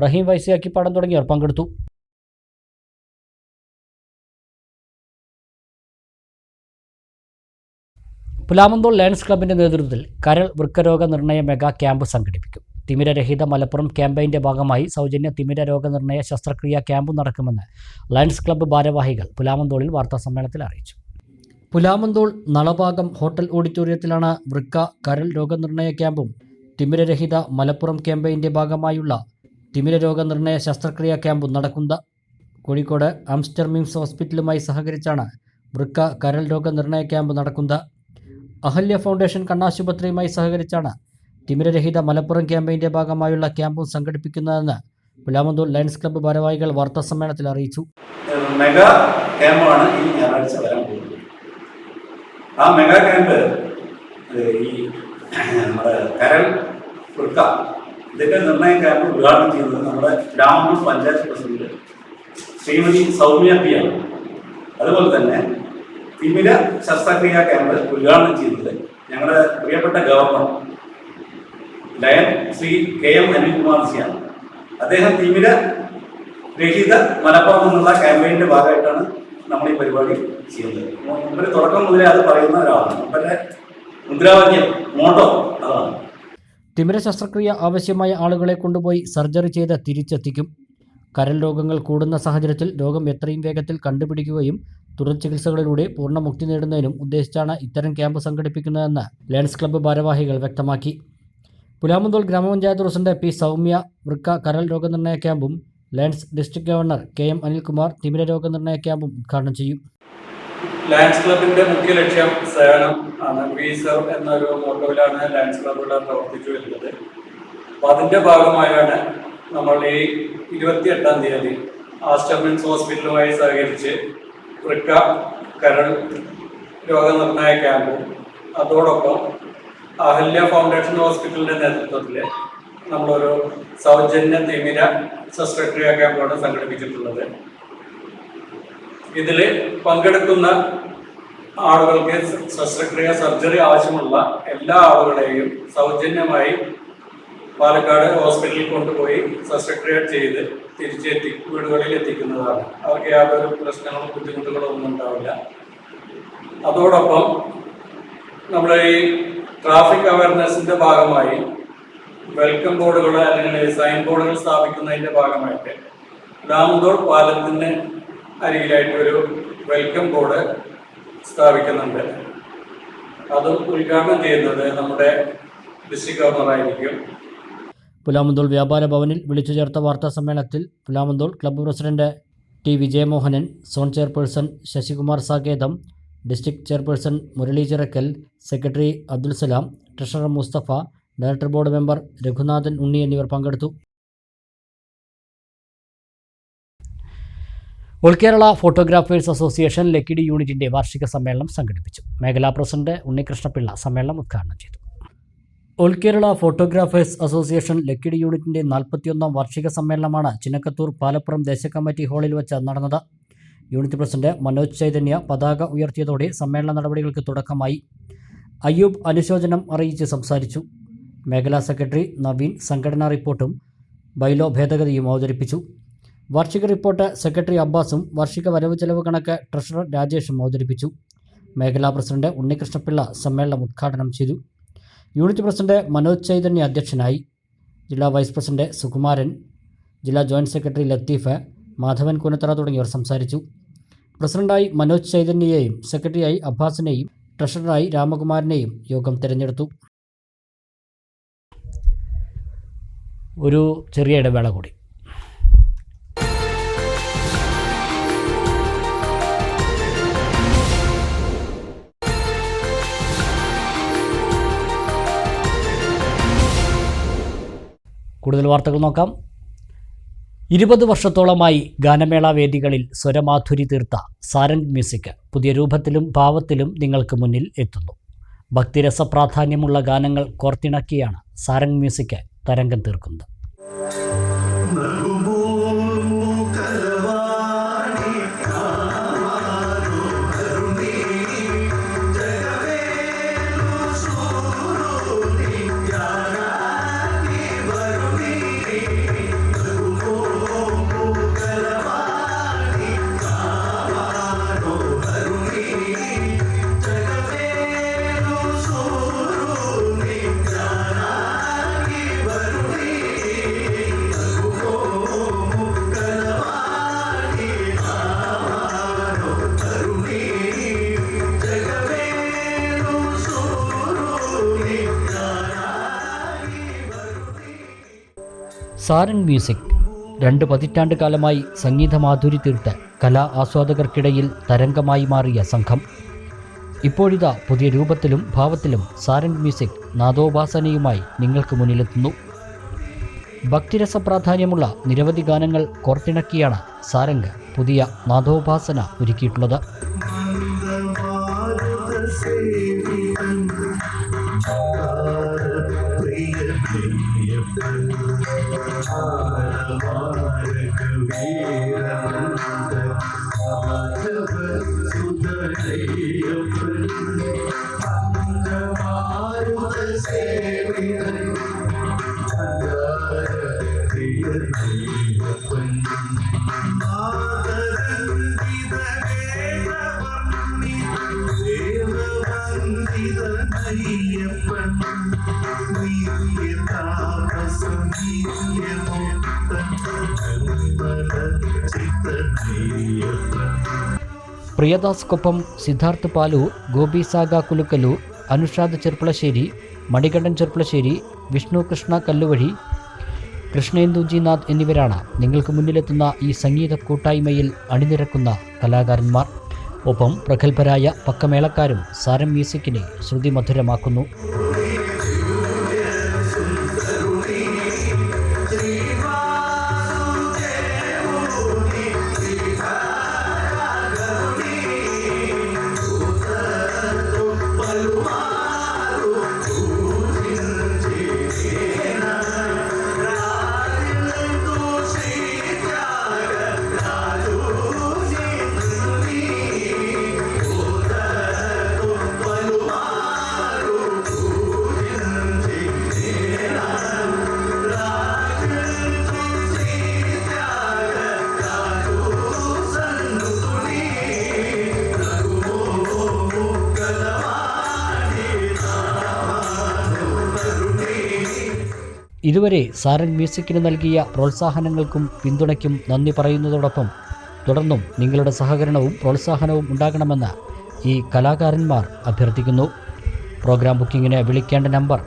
റഹീം ഫൈസി അക്കിപ്പാടം തുടങ്ങിയവർ പങ്കെടുത്തു. പുലാമന്തോൾ ലയൺസ് ക്ലബിൻ്റെ നേതൃത്വത്തിൽ കരൾ വൃക്കരോഗ നിർണയ മെഗാ ക്യാമ്പ് സംഘടിപ്പിക്കും. തിമിരരഹിത മലപ്പുറം ക്യാമ്പയിൻ്റെ ഭാഗമായി സൗജന്യ തിമിര രോഗനിർണയ ശസ്ത്രക്രിയാ ക്യാമ്പ് നടക്കുമെന്ന് ലയൺസ് ക്ലബ്ബ് ഭാരവാഹികൾ പുലാമന്തോളിൽ വാർത്താസമ്മേളനത്തിൽ അറിയിച്ചു. പുലാമന്തോൾ നളഭാഗം ഹോട്ടൽ ഓഡിറ്റോറിയത്തിലാണ് വൃക്ക കരൾ രോഗനിർണയ ക്യാമ്പും തിമിരരഹിത മലപ്പുറം ക്യാമ്പയിൻ്റെ ഭാഗമായുള്ള തിമിര രോഗനിർണയ ശസ്ത്രക്രിയാ ക്യാമ്പും നടക്കുന്നത്. കോഴിക്കോട് ആംസ്റ്റർ മിംസ് ഹോസ്പിറ്റലുമായി സഹകരിച്ചാണ് വൃക്ക കരൾ രോഗനിർണയ ക്യാമ്പ് നടക്കുന്നത്. അഹല്യ ഫൗണ്ടേഷൻ കണ്ണാശുപത്രിയുമായി സഹകരിച്ചാണ് തിമിരരഹിത മലപ്പുറം ക്യാമ്പയിൻ്റെ ഭാഗമായുള്ള ക്യാമ്പും സംഘടിപ്പിക്കുന്നതെന്ന് പുലാമന്തോൾ ലയൺസ് ക്ലബ്ബ് ഭാരവാഹികൾ വാർത്താസമ്മേളനത്തിൽ അറിയിച്ചു. മെഗാ ക്യാമ്പാണ് ഈ ഞായറാഴ്ച വരാൻ പോകുന്നത്. ആ മെഗാ ക്യാമ്പ് ഈ നമ്മുടെ കരൾ വൃക്ക ഇതൊക്കെ നിർണയ ക്യാമ്പ് ഉദ്ഘാടനം ചെയ്യുന്നത് നമ്മുടെ ഗ്രാമ പഞ്ചായത്ത് പ്രസിഡന്റ് ശ്രീമതി സൗമ്യ P ആണ്. അതുപോലെ തന്നെ തിമിര ശസ്ത്രക്രിയാ ക്യാമ്പ് ഉദ്ഘാടനം ചെയ്യുന്നത് ഞങ്ങളുടെ പ്രിയപ്പെട്ട ഗവർണർ ലയൻ ശ്രീ KM അനിൽകുമാർ G ആണ്. അദ്ദേഹം തിമിര രഹിത മലപ്പുറം എന്നുള്ള ക്യാമ്പയിൻ്റെ ഭാഗമായിട്ടാണ് നമ്മൾ ഈ പരിപാടി ചെയ്യുന്നത്. മുമ്പ് തുടക്കം മുതലേ അത് പറയുന്ന ഒരാളാണ്. മുമ്പേ മുദ്രാവാക്യം മോട്ടോ അതാണ്. തിമിര ശസ്ത്രക്രിയ ആവശ്യമായ ആളുകളെ കൊണ്ടുപോയി സർജറി ചെയ്ത് തിരിച്ചെത്തിക്കും. കരൾ രോഗങ്ങൾ കൂടുന്ന സാഹചര്യത്തിൽ രോഗം എത്രയും വേഗത്തിൽ കണ്ടുപിടിക്കുകയും തുടർ ചികിത്സകളിലൂടെ പൂർണ്ണമുക്തി നേടുന്നതിനും ഉദ്ദേശിച്ചാണ് ഇത്തരം ക്യാമ്പ് സംഘടിപ്പിക്കുന്നതെന്ന് ലയൺസ് ക്ലബ്ബ് ഭാരവാഹികൾ വ്യക്തമാക്കി. പുലാമന്തോൾ ഗ്രാമപഞ്ചായത്ത് പ്രസിഡന്റ് P സൗമ്യ വൃക്ക കരൾ രോഗനിർണയ ക്യാമ്പും lions district governor KM Anilkumar തിമിര രോഗനിർണയ ക്യാമ്പും ഉദ്ഘാടനം ചെയ്യും. ലയൺസ് ക്ലബിന്റെ മുഖ്യ ലക്ഷ്യം സേവനം ആണ്. വീസർ എന്നൊരു മോട്ടോയിലാണ് ലയൺസ് ക്ലബ്ബുകൾ പ്രവർത്തിച്ചു വരുന്നത്. അപ്പോൾ അതിൻ്റെ ഭാഗമായാണ് നമ്മൾ ഈ 28-ാം തീയതി ആസ്റ്റർ മിംസ് ഹോസ്പിറ്റലുമായി സഹകരിച്ച് വൃക്ക കരൾ രോഗനിർണയ ക്യാമ്പും അതോടൊപ്പം അഹല്യ ഫൗണ്ടേഷൻ ഹോസ്പിറ്റലിൻ്റെ നേതൃത്വത്തിൽ നമ്മളൊരു സൗജന്യ തിമിര ശസ്ത്രക്രിയാ ക്യാമ്പാണ് സംഘടിപ്പിച്ചിട്ടുള്ളത്. ഇതിൽ പങ്കെടുക്കുന്ന ആളുകൾക്ക് ശസ്ത്രക്രിയ സർജറി ആവശ്യമുള്ള എല്ലാ ആളുകളെയും സൗജന്യമായി പാലക്കാട് ഹോസ്പിറ്റലിൽ കൊണ്ടുപോയി ശസ്ത്രക്രിയ ചെയ്ത് തിരിച്ചെത്തി വീടുകളിൽ എത്തിക്കുന്നതാണ്. അവർക്ക് യാതൊരു പ്രശ്നങ്ങളും ബുദ്ധിമുട്ടുകളോ ഒന്നും ഉണ്ടാവില്ല. അതോടൊപ്പം നമ്മൾ ഈ ട്രാഫിക് അവയർനെസിൻ്റെ ഭാഗമായി വെൽക്കം ബോർഡുകൾ അല്ലെങ്കിൽ സൈൻ ബോർഡുകൾ സ്ഥാപിക്കുന്നതിൻ്റെ ഭാഗമായിട്ട് പുലാമന്തോൾ പാലത്തിന് അരികിലായിട്ട് ഒരു വെൽക്കം ബോർഡ് സ്ഥാപിക്കുന്നുണ്ട്. അത് ഉദ്ഘാടനം ചെയ്യുന്നത് നമ്മുടെ ഡിസ്ട്രിക്ട് ഗവർണറായിരിക്കും. പുലാമന്തോൾ വ്യാപാര ഭവനിൽ വിളിച്ചു ചേർത്ത വാർത്താ സമ്മേളനത്തിൽ Pulamanthole club president T Vijayamohanan, zone chairperson Sasikumar Saketham, district chairperson Murali Chirakkal, secretary Abdul Salam, treasurer Musthafa, director board member Raghunathan Unni എന്നിവർ പങ്കെടുത്തു. All Kerala photographers association Lakkidi യൂണിറ്റിൻ്റെ വാർഷിക സമ്മേളനം സംഘടിപ്പിച്ചു. മേഖലാ പ്രസിഡന്റ് ഉണ്ണികൃഷ്ണപിള്ള സമ്മേളനം ഉദ്ഘാടനം ചെയ്തു. All Kerala photographers association Lakkidi യൂണിറ്റിൻ്റെ 41-ാം വാർഷിക സമ്മേളനമാണ് ചിനക്കത്തൂർ പാലപ്പുറം ദേശകമ്മിറ്റി ഹാളിൽ വെച്ച് നടന്നത്. യൂണിറ്റ് പ്രസിഡന്റ് മനോജ് ചൈതന്യ പതാക ഉയർത്തിയതോടെ സമ്മേളന നടപടികൾക്ക് തുടക്കമായി. അയ്യൂബ് അനുശോചനം അറിയിച്ച് സംസാരിച്ചു. മേഖലാ സെക്രട്ടറി നവീൻ സംഘടനാ റിപ്പോർട്ടും ബൈലോ ഭേദഗതിയും അവതരിപ്പിച്ചു. വാർഷിക റിപ്പോർട്ട് സെക്രട്ടറി അബ്ബാസും വാർഷിക വരവ് ചെലവ് കണക്ക് ട്രഷറർ രാജേഷും അവതരിപ്പിച്ചു. മേഖലാ പ്രസിഡന്റ് ഉണ്ണികൃഷ്ണപിള്ള സമ്മേളനം ഉദ്ഘാടനം ചെയ്തു. യൂണിറ്റ് പ്രസിഡന്റ് മനോജ് ചൈതന്യ അധ്യക്ഷനായി. ജില്ലാ വൈസ് പ്രസിഡന്റ് സുകുമാരൻ, ജില്ലാ ജോയിന്റ് സെക്രട്ടറി ലത്തീഫ്, മാധവൻ കൂനത്തറ തുടങ്ങിയവർ സംസാരിച്ചു. പ്രസിഡന്റായി മനോജ് ചൈതന്യയെയും സെക്രട്ടറിയായി അബ്ബാസിനെയും ട്രഷററായി രാമകുമാരനെയും യോഗം തിരഞ്ഞെടുത്തു. ഒരു ചെറിയ ഇടവേള കൂടി. കൂടുതൽ വാർത്തകൾ നോക്കാം. 20 വർഷത്തോളമായി ഗാനമേള വേദികളിൽ സ്വരമാധുരി തീർത്ത സാരംഗ് മ്യൂസിക് പുതിയ രൂപത്തിലും ഭാവത്തിലും നിങ്ങൾക്ക് മുന്നിൽ എത്തുന്നു. ഭക്തിരസപ്രാധാന്യമുള്ള ഗാനങ്ങൾ കോർത്തിണക്കിയാണ് സാരംഗ് മ്യൂസിക് തരംഗം തീർക്കുന്നത്. സാരംഗ് മ്യൂസിക് 2 പതിറ്റാണ്ട് കാലമായി സംഗീതമാധുരി തീർത്ത് കലാ ആസ്വാദകർക്കിടയിൽ തരംഗമായി മാറിയ സംഘം ഇപ്പോഴിതാ പുതിയ രൂപത്തിലും ഭാവത്തിലും സാരംഗ് മ്യൂസിക് നാദോപാസനയുമായി നിങ്ങൾക്ക് മുന്നിലെത്തുന്നു. ഭക്തിരസപ്രാധാന്യമുള്ള നിരവധി ഗാനങ്ങൾ കോർത്തിണക്കിയാണ് സാരംഗ് പുതിയ നാദോപാസന ഒരുക്കിയിട്ടുള്ളത്. പ്രിയദാസ്ക്കൊപ്പം സിദ്ധാർത്ഥ് പാലൂർ, ഗോപി സാഗ കുലുക്കലൂർ, അനുഷാദ് ചെർപ്പളശ്ശേരി, മണികണ്ഠൻ ചെർപ്പളശ്ശേരി, വിഷ്ണു കൃഷ്ണ കല്ലുവഴി, കൃഷ്ണേന്ദുജിനാഥ് എന്നിവരാണ് നിങ്ങൾക്ക് മുന്നിലെത്തുന്ന ഈ സംഗീത കൂട്ടായ്മയിൽ അണിനിരക്കുന്ന കലാകാരന്മാർ. ഒപ്പം പ്രഗത്ഭരായ പക്കമേളക്കാരും സാരം മ്യൂസിക്കിനെ ശ്രുതിമധുരമാക്കുന്നു. ഇതുവരെ സാരംഗ് മ്യൂസിക്കിന് നൽകിയ പ്രോത്സാഹനങ്ങൾക്കും പിന്തുണയ്ക്കും നന്ദി പറയുന്നതോടൊപ്പം തുടർന്നും നിങ്ങളുടെ സഹകരണവും പ്രോത്സാഹനവും ഉണ്ടാകണമെന്ന് ഈ കലാകാരന്മാർ അഭ്യർത്ഥിക്കുന്നു. പ്രോഗ്രാം ബുക്കിങ്ങിന് വിളിക്കേണ്ട നമ്പർ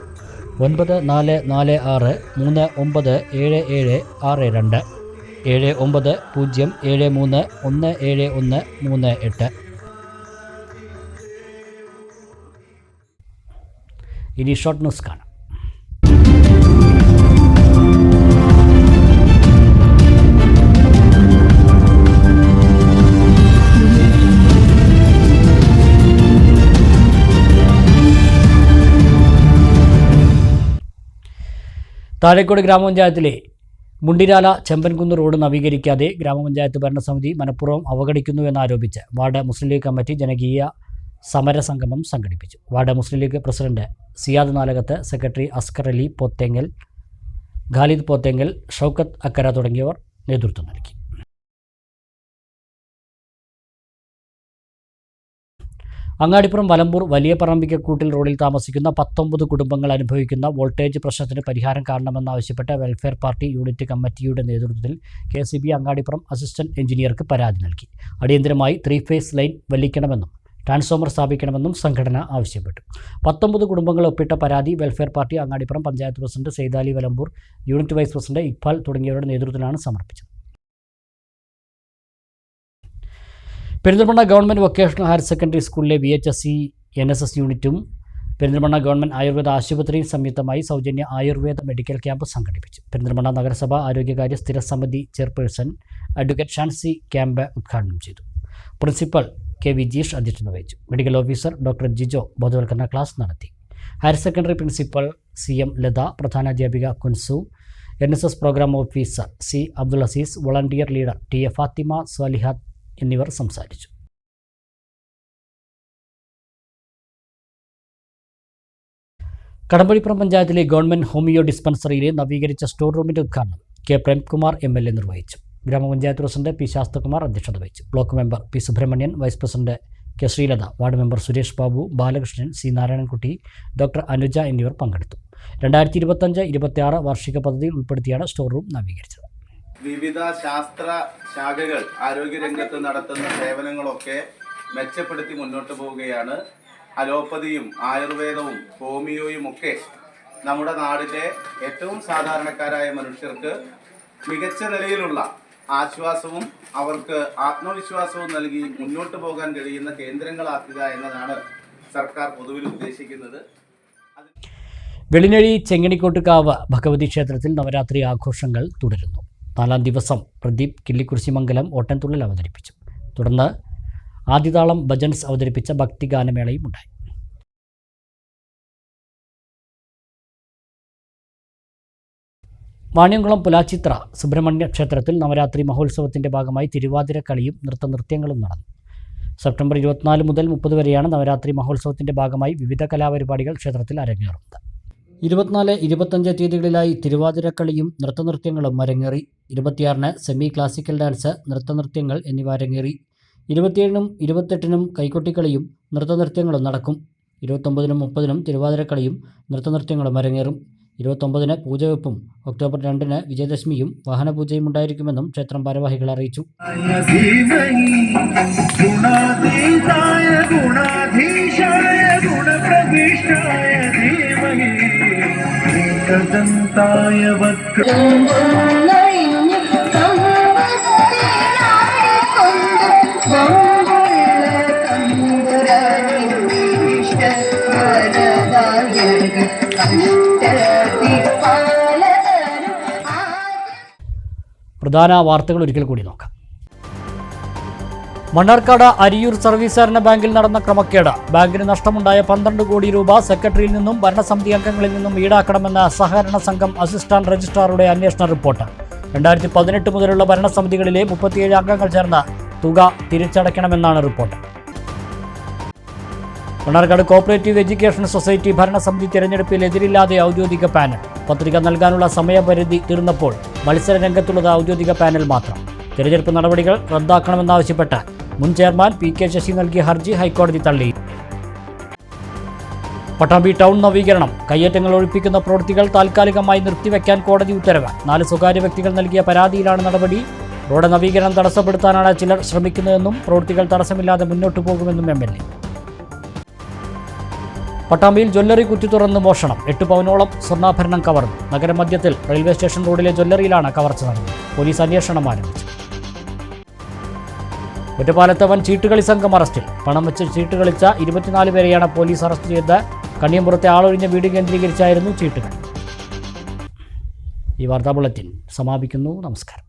9446 397762 7907317138. ഇനി ഷോർട്ട് ന്യൂസ് കാണാം. താഴേക്കോട് ഗ്രാമപഞ്ചായത്തിലെ മുണ്ടിരാല ചെമ്പൻകുന്ന് റോഡ് നവീകരിക്കാതെ ഗ്രാമപഞ്ചായത്ത് ഭരണസമിതി മനഃപൂർവ്വം അവഗണിക്കുന്നുവെന്നാരോപിച്ച് വാർഡ് മുസ്ലിം ലീഗ് കമ്മിറ്റി ജനകീയ സമരസംഗമം സംഘടിപ്പിച്ചു. Ward Muslim League president Siyad Nalakath, secretary Askar Ali Pothengal, Khalid Pothengal, Shoukath Akkara തുടങ്ങിയവർ നേതൃത്വം നൽകി. അങ്ങാടിപ്പുറം വലമ്പൂർ വലിയ പറമ്പിക്കക്കൂട്ടിൽ റോഡിൽ താമസിക്കുന്ന 19 കുടുംബങ്ങൾ അനുഭവിക്കുന്ന വോൾട്ടേജ് പ്രശ്നത്തിന് പരിഹാരം കാണണമെന്നാവശ്യപ്പെട്ട് വെൽഫെയർ പാർട്ടി യൂണിറ്റ് കമ്മിറ്റിയുടെ നേതൃത്വത്തിൽ KCB അങ്ങാടിപ്പുറം അസിസ്റ്റന്റ് എഞ്ചിനീയർക്ക് പരാതി നൽകി. അടിയന്തരമായി 3 ഫേസ് ലൈൻ വലിക്കണമെന്നും ട്രാൻസ്ഫോമർ സ്ഥാപിക്കണമെന്നും സംഘടന ആവശ്യപ്പെട്ടു. 19 കുടുംബങ്ങൾ ഒപ്പിട്ട പരാതി welfare party Angadippuram panchayat president Saithali Valambur, unit vice president Iqbal തുടങ്ങിയവരുടെ നേതൃത്വത്തിലാണ് സമർപ്പിച്ചത്. Perinthalmanna government vocational higher secondary സ്കൂളിലെ VHSE NSS യൂണിറ്റും പെരിന്തൽമണ്ണ ഗവൺമെൻറ് ആയുർവേദ ആശുപത്രിയിൽ സംയുക്തമായി സൗജന്യ ആയുർവേദ മെഡിക്കൽ ക്യാമ്പ് സംഘടിപ്പിച്ചു. പെരിന്തൽമണ്ണ നഗരസഭ ആരോഗ്യകാര്യ സ്ഥിരസമിതി ചെയർപേഴ്സൺ അഡ്വക്കേറ്റ് ഷാൻസി ക്യാമ്പ് ഉദ്ഘാടനം ചെയ്തു. പ്രിൻസിപ്പൽ കെ വിജീഷ് അധ്യക്ഷത വഹിച്ചു. മെഡിക്കൽ ഓഫീസർ ഡോക്ടർ ജിജോ ബോധവൽക്കരണ ക്ലാസ് നടത്തി. Higher secondary principal CM Latha, പ്രധാനാധ്യാപിക Kunsu, NSS programme officer C Abdul Azeez, volunteer leader TA Fathima Swalihath എന്നിവർ സംസാരിച്ചു. കടമ്പഴിപ്പുറം പഞ്ചായത്തിലെ ഗവൺമെൻറ് ഹോമിയോ ഡിസ്പെൻസറിയിലെ നവീകരിച്ച സ്റ്റോർ റൂമിൻ്റെ ഉദ്ഘാടനം കെ പ്രേംകുമാർ MLA നിർവഹിച്ചു. ഗ്രാമപഞ്ചായത്ത് പ്രസിഡന്റ് P ശാസ്തകുമാർ അധ്യക്ഷത വഹിച്ചു. Block member P Subramanian, vice president K Sreelatha, ward member Suresh Babu, Balakrishnan, C Narayanankutty, doctor Anuja എന്നിവർ പങ്കെടുത്തു. 2025-26 വാർഷിക പദ്ധതിയിൽ ഉൾപ്പെടുത്തിയാണ് സ്റ്റോർ റൂം നവീകരിച്ചത്. വിവിധ ശാസ്ത്ര ശാഖകൾ ആരോഗ്യരംഗത്ത് നടത്തുന്ന സേവനങ്ങളൊക്കെ മെച്ചപ്പെടുത്തി മുന്നോട്ട് പോവുകയാണ്. അലോപ്പതിയും ആയുർവേദവും ഹോമിയോയും ഒക്കെ നമ്മുടെ നാടിലെ ഏറ്റവും സാധാരണക്കാരായ മനുഷ്യർക്ക് മികച്ച നിലയിലുള്ള ആശ്വാസവും അവർക്ക് ആത്മവിശ്വാസവും നൽകി മുന്നോട്ട് പോകാൻ കഴിയുന്ന കേന്ദ്രങ്ങളാക്കുക എന്നതാണ് സർക്കാർ പൊതുവിൽ ഉദ്ദേശിക്കുന്നത്. വെളിനഴി ചെങ്ങണിക്കോട്ടുകാവ് ഭഗവതി ക്ഷേത്രത്തിൽ നവരാത്രി ആഘോഷങ്ങൾ തുടരുന്നു. 4-ാം ദിവസം പ്രദീപ് കിള്ളിക്കുറിശിമംഗലം ഓട്ടൻതുള്ളൽ അവതരിപ്പിച്ചു. തുടർന്ന് ആദിതാളം ഭജൻസ് അവതരിപ്പിച്ച ഭക്തിഗാനമേളയും ഉണ്ടായി. വാണിയംകുളം പുലാച്ചിത്ര സുബ്രഹ്മണ്യ ക്ഷേത്രത്തിൽ നവരാത്രി മഹോത്സവത്തിൻ്റെ ഭാഗമായി തിരുവാതിരക്കളിയും നൃത്തനൃത്യങ്ങളും നടന്നു. സെപ്റ്റംബർ 24 മുതൽ 30 വരെയാണ് നവരാത്രി മഹോത്സവത്തിൻ്റെ ഭാഗമായി വിവിധ കലാപരിപാടികൾ ക്ഷേത്രത്തിൽ അരങ്ങേറുന്നത്. 24, 25 തീയതികളിലായി തിരുവാതിരക്കളിയും നൃത്തനൃത്യങ്ങളും അരങ്ങേറി. 26-ന് സെമി ക്ലാസിക്കൽ ഡാൻസ്, നൃത്തനൃത്യങ്ങൾ എന്നിവ അരങ്ങേറി. 27-നും 28-നും കൈകൊട്ടിക്കളിയും നൃത്തനൃത്യങ്ങളും നടക്കും. 29-നും 30-നും തിരുവാതിരക്കളിയും നൃത്തനൃത്യങ്ങളും അരങ്ങേറും. 29-ന് പൂജവെപ്പും ഒക്ടോബർ 2-ന് വിജയദശമിയും വാഹനപൂജയും ഉണ്ടായിരിക്കുമെന്നും ക്ഷേത്രം ഭാരവാഹികൾ അറിയിച്ചു. പ്രധാന വാർത്തകൾ ഒരിക്കൽ കൂടി നോക്കാം. മണ്ണാർക്കാട് അരിയൂർ സർവീസ് സഹകരണ ബാങ്കിൽ നടന്ന ക്രമക്കേട്. ബാങ്കിന് നഷ്ടമുണ്ടായ 12 കോടി രൂപ സെക്രട്ടറിയിൽ നിന്നും ഭരണസമിതി അംഗങ്ങളിൽ നിന്നും ഈടാക്കണമെന്ന സഹകരണ സംഘം അസിസ്റ്റന്റ് രജിസ്ട്രാറുടെ അന്വേഷണ റിപ്പോർട്ട്. 2018 മുതലുള്ള ഭരണസമിതികളിലെ 37 അംഗങ്ങൾ ചേർന്ന് തുക തിരിച്ചടയ്ക്കണമെന്നാണ് report. Mannarkkad cooperative education society ഭരണസമിതി തിരഞ്ഞെടുപ്പിൽ എതിരില്ലാതെ ഔദ്യോഗിക പാനൽ. പത്രിക നൽകാനുള്ള സമയപരിധി തീർന്നപ്പോൾ മത്സര രംഗത്തുള്ളത് ഔദ്യോഗിക പാനൽ മാത്രം. തിരഞ്ഞെടുപ്പ് നടപടികൾ റദ്ദാക്കണമെന്നാവശ്യപ്പെട്ട് മുൻ ചെയർമാൻ PK ശശി നൽകിയ ഹർജി ഹൈക്കോടതി തള്ളി. പട്ടാമ്പി ടൗൺ നവീകരണം, കയ്യേറ്റങ്ങൾ ഒഴിപ്പിക്കുന്ന പ്രവൃത്തികൾ താൽക്കാലികമായി നിർത്തിവെക്കാൻ കോടതി ഉത്തരവ്. 4 സ്വകാര്യ വ്യക്തികൾ നൽകിയ പരാതിയിലാണ് നടപടി. റോഡ് നവീകരണം തടസ്സപ്പെടുത്താനാണ് ചിലർ ശ്രമിക്കുന്നതെന്നും പ്രവൃത്തികൾ തടസ്സമില്ലാതെ മുന്നോട്ടു പോകുമെന്നും MLA. പട്ടാമ്പിയിൽ ജ്വല്ലറി കുത്തി തുറന്ന് മോഷണം. 8 പവനോളം സ്വർണ്ണാഭരണം കവർന്നു. നഗരമധ്യത്തിൽ റെയിൽവേ സ്റ്റേഷൻ റോഡിലെ ജ്വല്ലറിയിലാണ് കവർച്ച നടന്നത്. പോലീസ് അന്വേഷണം ആരംഭിച്ചു. ഒറ്റപ്പാലത്ത് വൻ ചീട്ടുകളി സംഘം അറസ്റ്റിൽ. പണം വെച്ച് ചീട്ടുകളിച്ച 24 പേരെയാണ് പോലീസ് അറസ്റ്റ് ചെയ്തത്. കണ്ണിയമ്പുറത്തെ ആളൊഴിഞ്ഞ വീട് കേന്ദ്രീകരിച്ചായിരുന്നു ചീട്ടുകൾ. ഈ വാർത്താ ബുള്ളറ്റിൻ സമാപിക്കുന്നു. നമസ്കാരം.